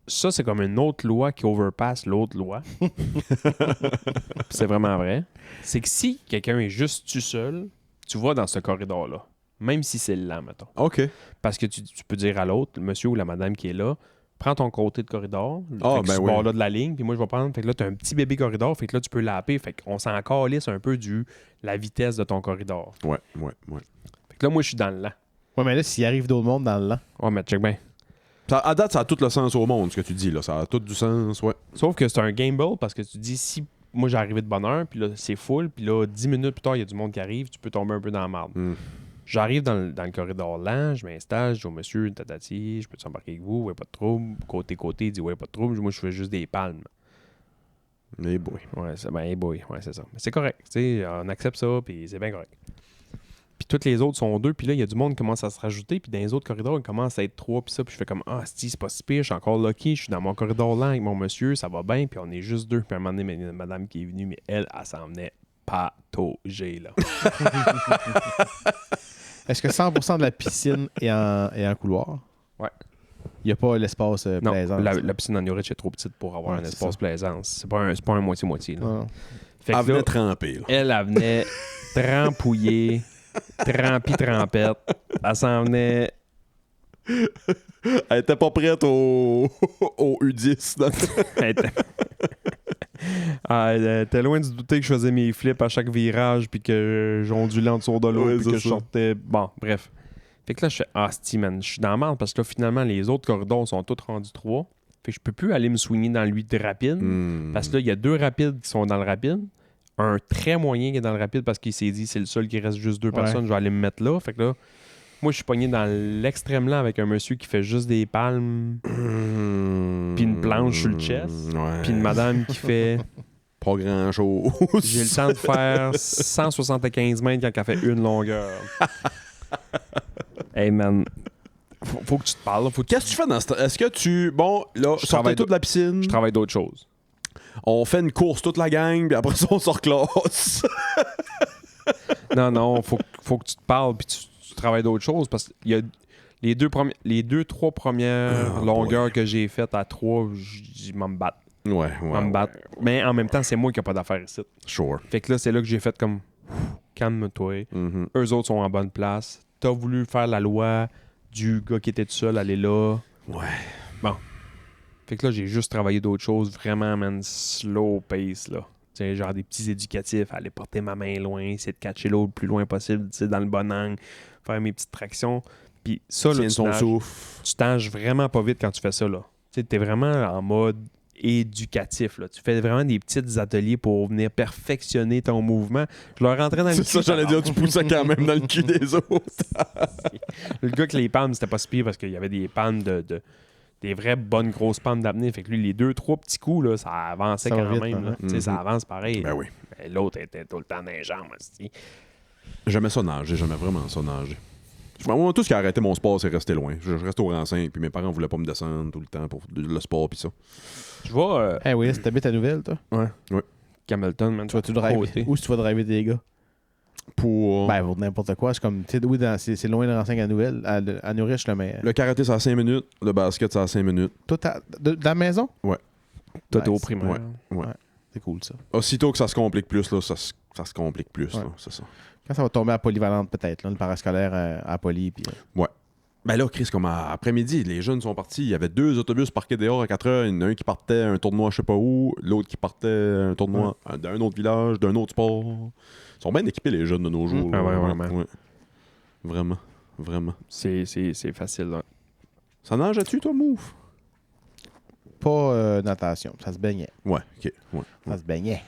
Ça, c'est comme une autre loi qui overpasse l'autre loi. Puis c'est vraiment vrai. C'est que si quelqu'un est juste tout seul, tu vas dans ce corridor-là. même si c'est lent, mettons. OK. Parce que tu peux dire à l'autre, le monsieur ou la madame qui est là, prends ton côté de corridor, Ah, fait que ben ce oui. bord-là de la ligne, puis moi je vais prendre, fait que là tu as un petit bébé corridor, fait que là tu peux lapper, fait qu'on s'en calisse un peu la vitesse de ton corridor. Ouais. Fait que là moi je suis dans le lent. Ouais, mais là, s'il arrive d'autres mondes dans le lent. Ouais, mais check bien. À date, ça a tout le sens au monde, ce que tu dis, là. Ça a tout du sens, ouais. Sauf que c'est un gamble parce que tu dis si moi j'ai arrivé de bonne heure, puis là c'est full, puis là 10 minutes plus tard il y a du monde qui arrive, tu peux tomber un peu dans la marde. J'arrive dans le corridor lent, je m'installe, je dis au monsieur, tatati, je peux t'embarquer avec vous, ouais, pas de trouble. Côté, il dit ouais, pas de trouble. Moi je fais juste des palmes. Mais boy. Ouais, c'est hey boy, ouais, c'est ça. Mais c'est correct, tu sais, on accepte ça, puis c'est bien correct. Puis toutes les autres sont 2, puis là, il y a du monde qui commence à se rajouter, puis dans les autres corridors, il commence à être 3, puis ça, puis je fais comme c'est pas si pire, je suis encore lucky, je suis dans mon corridor lent avec mon monsieur, ça va bien, puis on est juste 2. Puis à un moment donné, madame qui est venue, mais elle s'en venait pataugée, là. Est-ce que 100% de la piscine est en couloir? Ouais. Il n'y a pas l'espace Non, plaisant. la piscine en Norwich est trop petite pour avoir Ouais, un c'est espace ça. plaisance. C'est pas un moitié-moitié, là. Non. Fait que Elle venait là, tremper, là. elle venait trempouillée, trempette. Elle s'en venait. Elle était pas prête au U10. Elle était... elle était loin de se douter que je faisais mes flips à chaque virage, puis que j'ondulais en dessous de l'eau, Ouais, puis c'est que je ça. sortais. Bon, bref. Fait que là, je fais man, je suis dans la merde parce que là, finalement, les autres corridors sont tous rendus 3. Fait que je peux plus aller me soigner dans lui de rapide. Parce que là, il y a 2 rapides qui sont dans le rapide. Un très moyen qui est dans le rapide parce qu'il s'est dit c'est le seul qui reste juste 2 personnes, je vais aller me mettre là. Fait que là, moi, je suis pogné dans l'extrême lent avec un monsieur qui fait juste des palmes, puis une planche sur le chest, Ouais. puis une madame qui fait Pas grand-chose. j'ai le temps de faire 175 mètres quand elle fait une longueur. Hey man, faut que tu te parles. Faut que Qu'est-ce que tu fais dans ce temps? Est-ce que tu... Bon, là, Je sortez travaille toute la piscine. je travaille d'autres choses. On fait une course toute la gang, puis après ça, on se reclasse. Non, faut que tu te parles puis tu travailles d'autres choses parce qu'il y a les deux, trois premières Oh, longueurs que j'ai faites à 3, je m'en me battre. Ouais. Me battre. Mais en même temps, c'est moi qui n'ai pas d'affaires ici. Sure. Fait que là, c'est là que j'ai fait comme calme-toi. Mhm. Eux autres sont en bonne place. T'as voulu faire la loi du gars qui était tout seul, aller là. Ouais. Fait que là, j'ai juste travaillé d'autres choses, vraiment, man, slow pace, là. Tu sais, genre des petits éducatifs, aller porter ma main loin, essayer de catcher l'eau le plus loin possible, tu sais, dans le bon angle, faire mes petites tractions. Puis ça, là, Tiens son souffle. tu nages vraiment pas vite quand tu fais ça, là. Tu sais, t'es vraiment en mode éducatif, là. Tu fais vraiment des petits ateliers pour venir perfectionner ton mouvement. Je leur rentrais dans le C'est cul, ça, j'allais dire, tu poussais quand même dans le cul des autres. Le gars que les palmes, c'était pas si pire parce qu'il y avait des palmes des vraies bonnes grosses palmes d'apnée. Fait que lui, les 2-3 petits coups, là, ça avançait Ça va quand vite, même. hein. Là. Tu sais, ça avance pareil. Ben oui. Mais l'autre était tout le temps dans les jambes. Aussi. J'aimais ça nager, j'aimais vraiment ça nager. Moi, tout ce qui a arrêté mon sport, c'est rester loin. Je restais au rang 5, puis mes parents voulaient pas me descendre tout le temps pour le sport, puis ça. Je vois Hey, oui, si t'habites à Nouvelle, toi, Camilton, man. tu vas-tu driver? Où tu vas driver des gars? Pour Ben, pour n'importe quoi. C'est comme, tu sais, oui, c'est loin de rang 5 à Nouvelle, à Nourish, là, mais. le karaté, c'est à 5 minutes. Le basket, c'est à 5 minutes. Toi, dans la maison? Toi, t'es au Nice. primaire. Ouais. C'est cool, ça. Aussitôt que ça se complique plus, là, ça se complique plus. Ouais. Là, c'est ça. Quand ça va tomber à polyvalente, peut-être, là, le parascolaire à poly. Puis, Ben là, Chris, comme après-midi, les jeunes sont partis. Il y avait 2 autobus parqués dehors à 4 heures. Il y en a un qui partait un tournoi je sais pas où, l'autre qui partait un tournoi d'un autre village, d'un autre sport. Ils sont bien équipés, les jeunes de nos jours. Ah là. ouais, vraiment. Ouais. Vraiment. Vraiment. C'est facile. Là. Ça nageais-tu, toi, Mouf? pas natation. Ça se baignait. Ouais, ok. Ouais. Ça se baignait.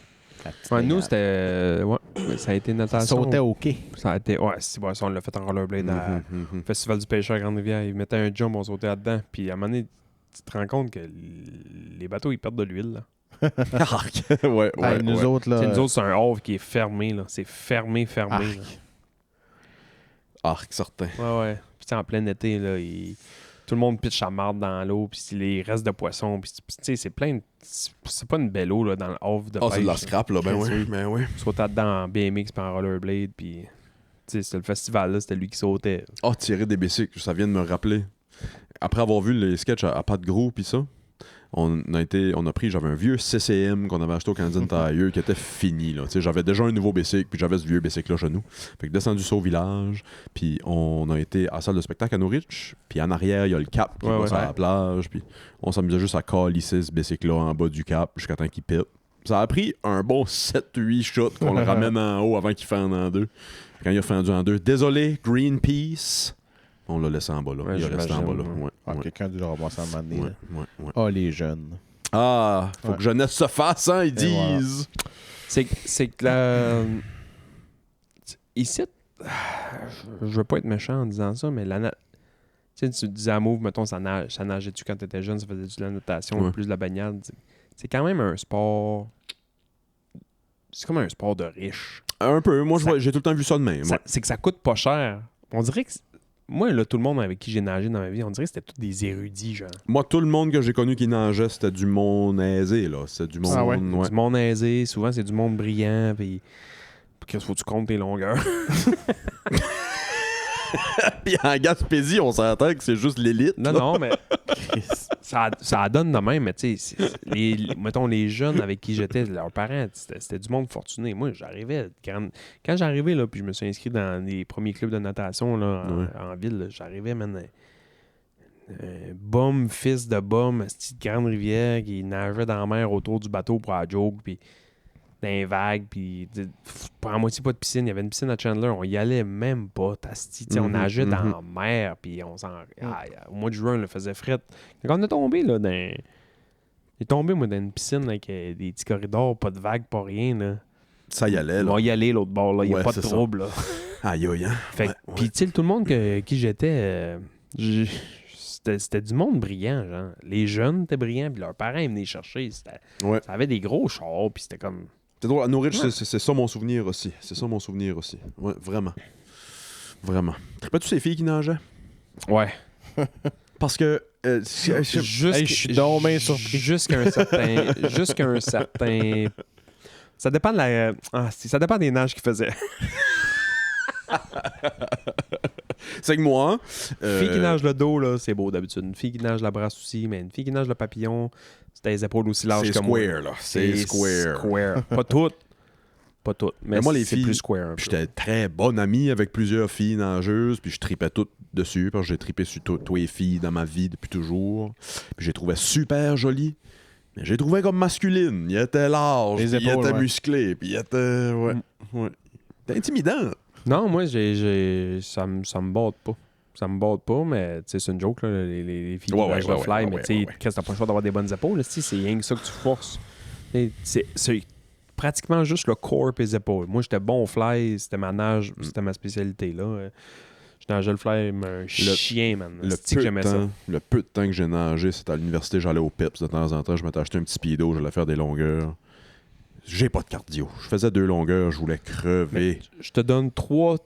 Ouais, nous, c'était. Ouais, ça a été Ça natation. sautait au quai. Ça a été. Ouais, si, ouais, ça, on l'a fait en rollerblade Mhm. au Festival du Pêcheur à Grande-Rivière. Ils mettaient un jump, on sautait là-dedans. Puis à un moment donné, tu te rends compte que les bateaux, ils perdent de l'huile. Là. Arc. ouais, Hey, nous autres, là. Tu sais, nous autres, c'est un havre qui est fermé. Là. C'est fermé. Arc. Là. Arc, certain. Ouais, ouais. Puis tu sais, en plein été, là, tout le monde pitche sa marde dans l'eau, puis les restes de poissons. Puis tu sais, c'est plein de... C'est pas une belle eau, là, dans le havre de Ah, c'est de la pêche, scrap, là. Ben Bien oui. sûr. Ben oui. Tu sautais là-dedans en BMX puis en rollerblade, puis... Tu sais, c'était le festival, là, c'était lui qui sautait. Ah, tirer des bicycles, ça vient de me rappeler. Après avoir vu les sketchs à Pat Gros pis ça, J'avais un vieux CCM qu'on avait acheté au Canadian Tire qui était fini. Là. J'avais déjà un nouveau bicycle, puis j'avais ce vieux bicycle-là chez nous. Fait que descendu ça au village, puis on a été à la salle de spectacle à Norwich, puis en arrière, il y a le cap qui va sur la plage, puis on s'amusait juste à calisser ce bicycle-là en bas du cap jusqu'à temps qu'il pète. Ça a pris un bon 7-8 shots qu'on le ramène en haut avant qu'il fende en deux. Quand il a fendu en deux, désolé, Greenpeace, on l'a laissé en bas là. Ouais, il est resté en bas là. Ouais. Quelqu'un dû le ramasser à un moment donné. Ouais, là. ouais. Ah, les jeunes. Ah, faut que jeunesse se fasse, hein, ils voilà. disent. C'est que la. Ici, je veux pas être méchant en disant ça, mais tu disais à Move, mettons, ça nageait-tu quand t'étais jeune, ça faisait-tu de la natation, plus de la baignade. C'est quand même un sport. C'est comme un sport de riche. Un peu, moi j'ai tout le temps vu ça de même. C'est que ça coûte pas cher. On dirait que. Moi, là, tout le monde avec qui j'ai nagé dans ma vie, on dirait que c'était tous des érudits, genre. Moi, tout le monde que j'ai connu qui nageait, c'était du monde aisé, là. C'était du monde... ouais? Du monde aisé, souvent c'est du monde brillant, puis qu'est-ce qu'il faut que tu comptes tes longueurs. Puis en Gaspésie, on s'entend que c'est juste l'élite. Non, mais ça donne de même, mais tu sais, mettons, les jeunes avec qui j'étais, leurs parents, c'était du monde fortuné. Moi, j'arrivais, quand j'arrivais, là, puis je me suis inscrit dans les premiers clubs de natation là, en ville, là, j'arrivais, man, bum, fils de bum, petite grande rivière qui nageait dans la mer autour du bateau pour la joke, puis dans les vagues, puis à moitié pas de piscine. Il y avait une piscine à Chandler, on y allait même pas, tasti. On nageait dans la mer, puis on s'en... au mois de juin, il faisait fret. Quand on est tombé, là, j'ai tombé, moi, dans une piscine avec des petits corridors, pas de vagues, pas rien, là. Ça y allait, là. On va y aller, l'autre bord, là. Il n'y a pas de trouble, là. Aïe, aïe, hein. Fait puis, tu sais, tout le monde qui j'étais... C'était du monde brillant, genre. Les jeunes étaient brillants, puis leurs parents, ils venaient chercher. Ça avait des gros chars, puis c'était comme... C'est drôle, à Norwich, c'est ça mon souvenir aussi. C'est ça mon souvenir aussi. Ouais, vraiment. Vraiment. Tripais-tu ces filles qui nageaient? Ouais. Parce que... je suis donc bien surpris. Jusqu'à un certain... Ça dépend de la... ça dépend des nages qu'ils faisaient. C'est que moi... Une fille qui nage le dos, là, c'est beau d'habitude. Une fille qui nage la brasse aussi, mais une fille qui nage le papillon, c'est les épaules aussi larges que moi. C'est square, là. C'est square. Pas toutes. Pas toutes. Mais moi, les c'est filles, plus square un peu. J'étais très bon ami avec plusieurs filles nageuses, puis je tripais toutes dessus, parce que j'ai tripé sur toutes les filles dans ma vie depuis toujours. Puis je les trouvais super jolies. Mais je les trouvais comme masculines. Ils étaient larges, Les puis épaules, ils étaient musclés, puis ils étaient... Ouais. C'était intimidant. Non, moi, ça me batte pas. Ça me batte pas, mais c'est une joke, là, les filles qui nagent le fly, mais tu sais, Chris, t'as pas le choix d'avoir des bonnes épaules. C'est rien que ça que tu forces. C'est pratiquement juste le corps et les épaules. Moi, j'étais bon au fly, c'était ma nage, c'était ma spécialité, là. Je nageais le fly, mais un chien, man. Le peu de temps que j'ai nagé, c'était à l'université, j'allais au PEPS de temps en temps, je m'étais acheté un petit speedo, j'allais faire des longueurs. J'ai pas de cardio. Je faisais 2 longueurs, je voulais crever. Mais je te donne trois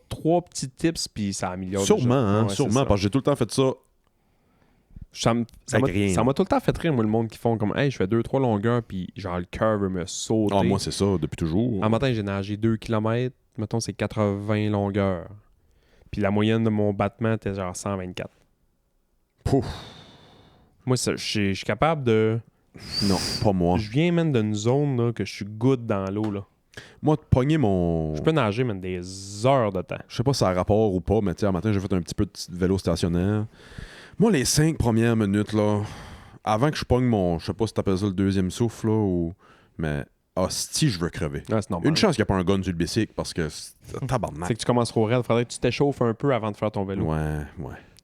petits tips, puis ça améliore. Sûrement, déjà. sûrement, parce que j'ai tout le temps fait ça. Ça m'a tout le temps fait rire, moi, le monde qui font comme, hey, je fais 2-3 longueurs, puis genre le cœur veut me sauter. Ah, moi, c'est ça, depuis toujours. Un matin, j'ai nagé 2 km, mettons, c'est 80 longueurs. Puis la moyenne de mon battement était genre 124. Pouf. Moi, je suis capable de... Non, pas moi. Je viens même d'une zone là, que je suis good dans l'eau, là. Moi, de pogner mon... Je peux nager, même des heures de temps. Je sais pas si ça a rapport ou pas, mais tu sais, un matin, j'ai fait un petit peu de vélo stationnaire. Moi, les 5 premières minutes, là, avant que je pogne mon... Je sais pas si t'appelles ça le deuxième souffle, là, ou... Mais... hostie, je veux crever. Ah, c'est normal. Une chance qu'il n'y a pas un gun sur le bicycle, parce que... Tabarnak. C'est que tu commences trop raide. Faudrait que tu t'échauffes un peu avant de faire ton vélo. Ouais.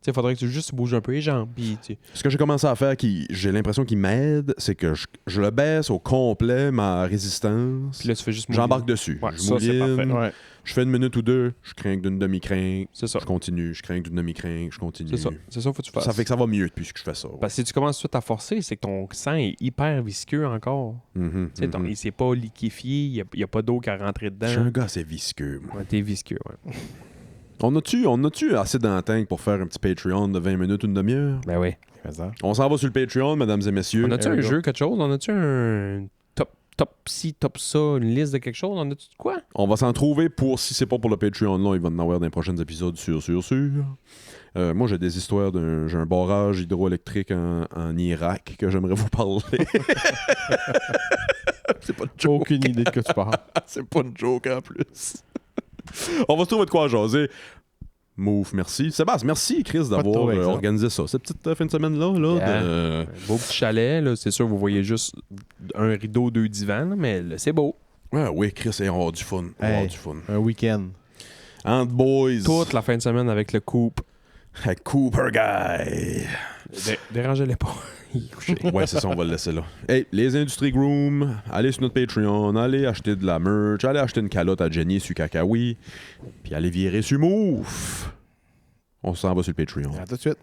Tu sais, faudrait que tu juste bouges un peu les jambes. Puis, Ce que j'ai commencé à faire, j'ai l'impression qu'il m'aide, c'est que je le baisse au complet, ma résistance. Puis là, tu fais juste mouiller. J'embarque dessus. Ouais, je ça, c'est mouline, parfait. je fais 1 minute ou 2, je crains d'une demi-crinque, C'est ça. je continue, je crains d'une demi-crinque, je continue. C'est ça, faut que tu fasses. Ça fait que ça va mieux depuis que je fais ça. Ouais. Parce que si tu commences tout à forcer, c'est que ton sang est hyper visqueux encore. Mhm, Tu sais, il s'est pas liquéfié, il n'y a pas d'eau qui a rentré dedans. Je suis un gars assez visqueux, moi. Ouais, t'es visqueux, ouais. On a-tu assez d'antenne pour faire un petit Patreon de 20 minutes, une demi-heure? Ben oui. On s'en va sur le Patreon, mesdames et messieurs. On a-tu un jeu, quelque chose? On a-tu un top ci, top ça, une liste de quelque chose? On a-tu de quoi? On va s'en trouver pour, si c'est pas pour le Patreon, là, il va en avoir dans les prochains épisodes, sûr. Moi, j'ai des histoires j'ai un barrage hydroélectrique en Irak que j'aimerais vous parler. C'est pas une joke. Aucune idée de quoi tu parles. C'est pas une joke en plus. On va se trouver de quoi jaser. Move, merci. Sébastien, merci Chris Pas de d'avoir trouble avec ça. organisé ça. Cette petite fin de semaine-là. Yeah. De... Un beau petit chalet, là. C'est sûr, vous voyez juste un rideau, 2 divans, là, mais là, c'est beau. Ouais, oui, Chris, on va avoir du fun. On va avoir du fun. Un week-end. And boys. Toute la fin de semaine avec le couple. Hey, Cooper Guy. Dérangez-les pas. Il est couché. Ouais, c'est ça, on va le laisser là. Hey, les Industry Groom, allez sur notre Patreon, allez acheter de la merch, allez acheter une calotte à Jenny sur Kakawi, puis allez virer sur Move. On s'en va sur le Patreon. À tout de suite.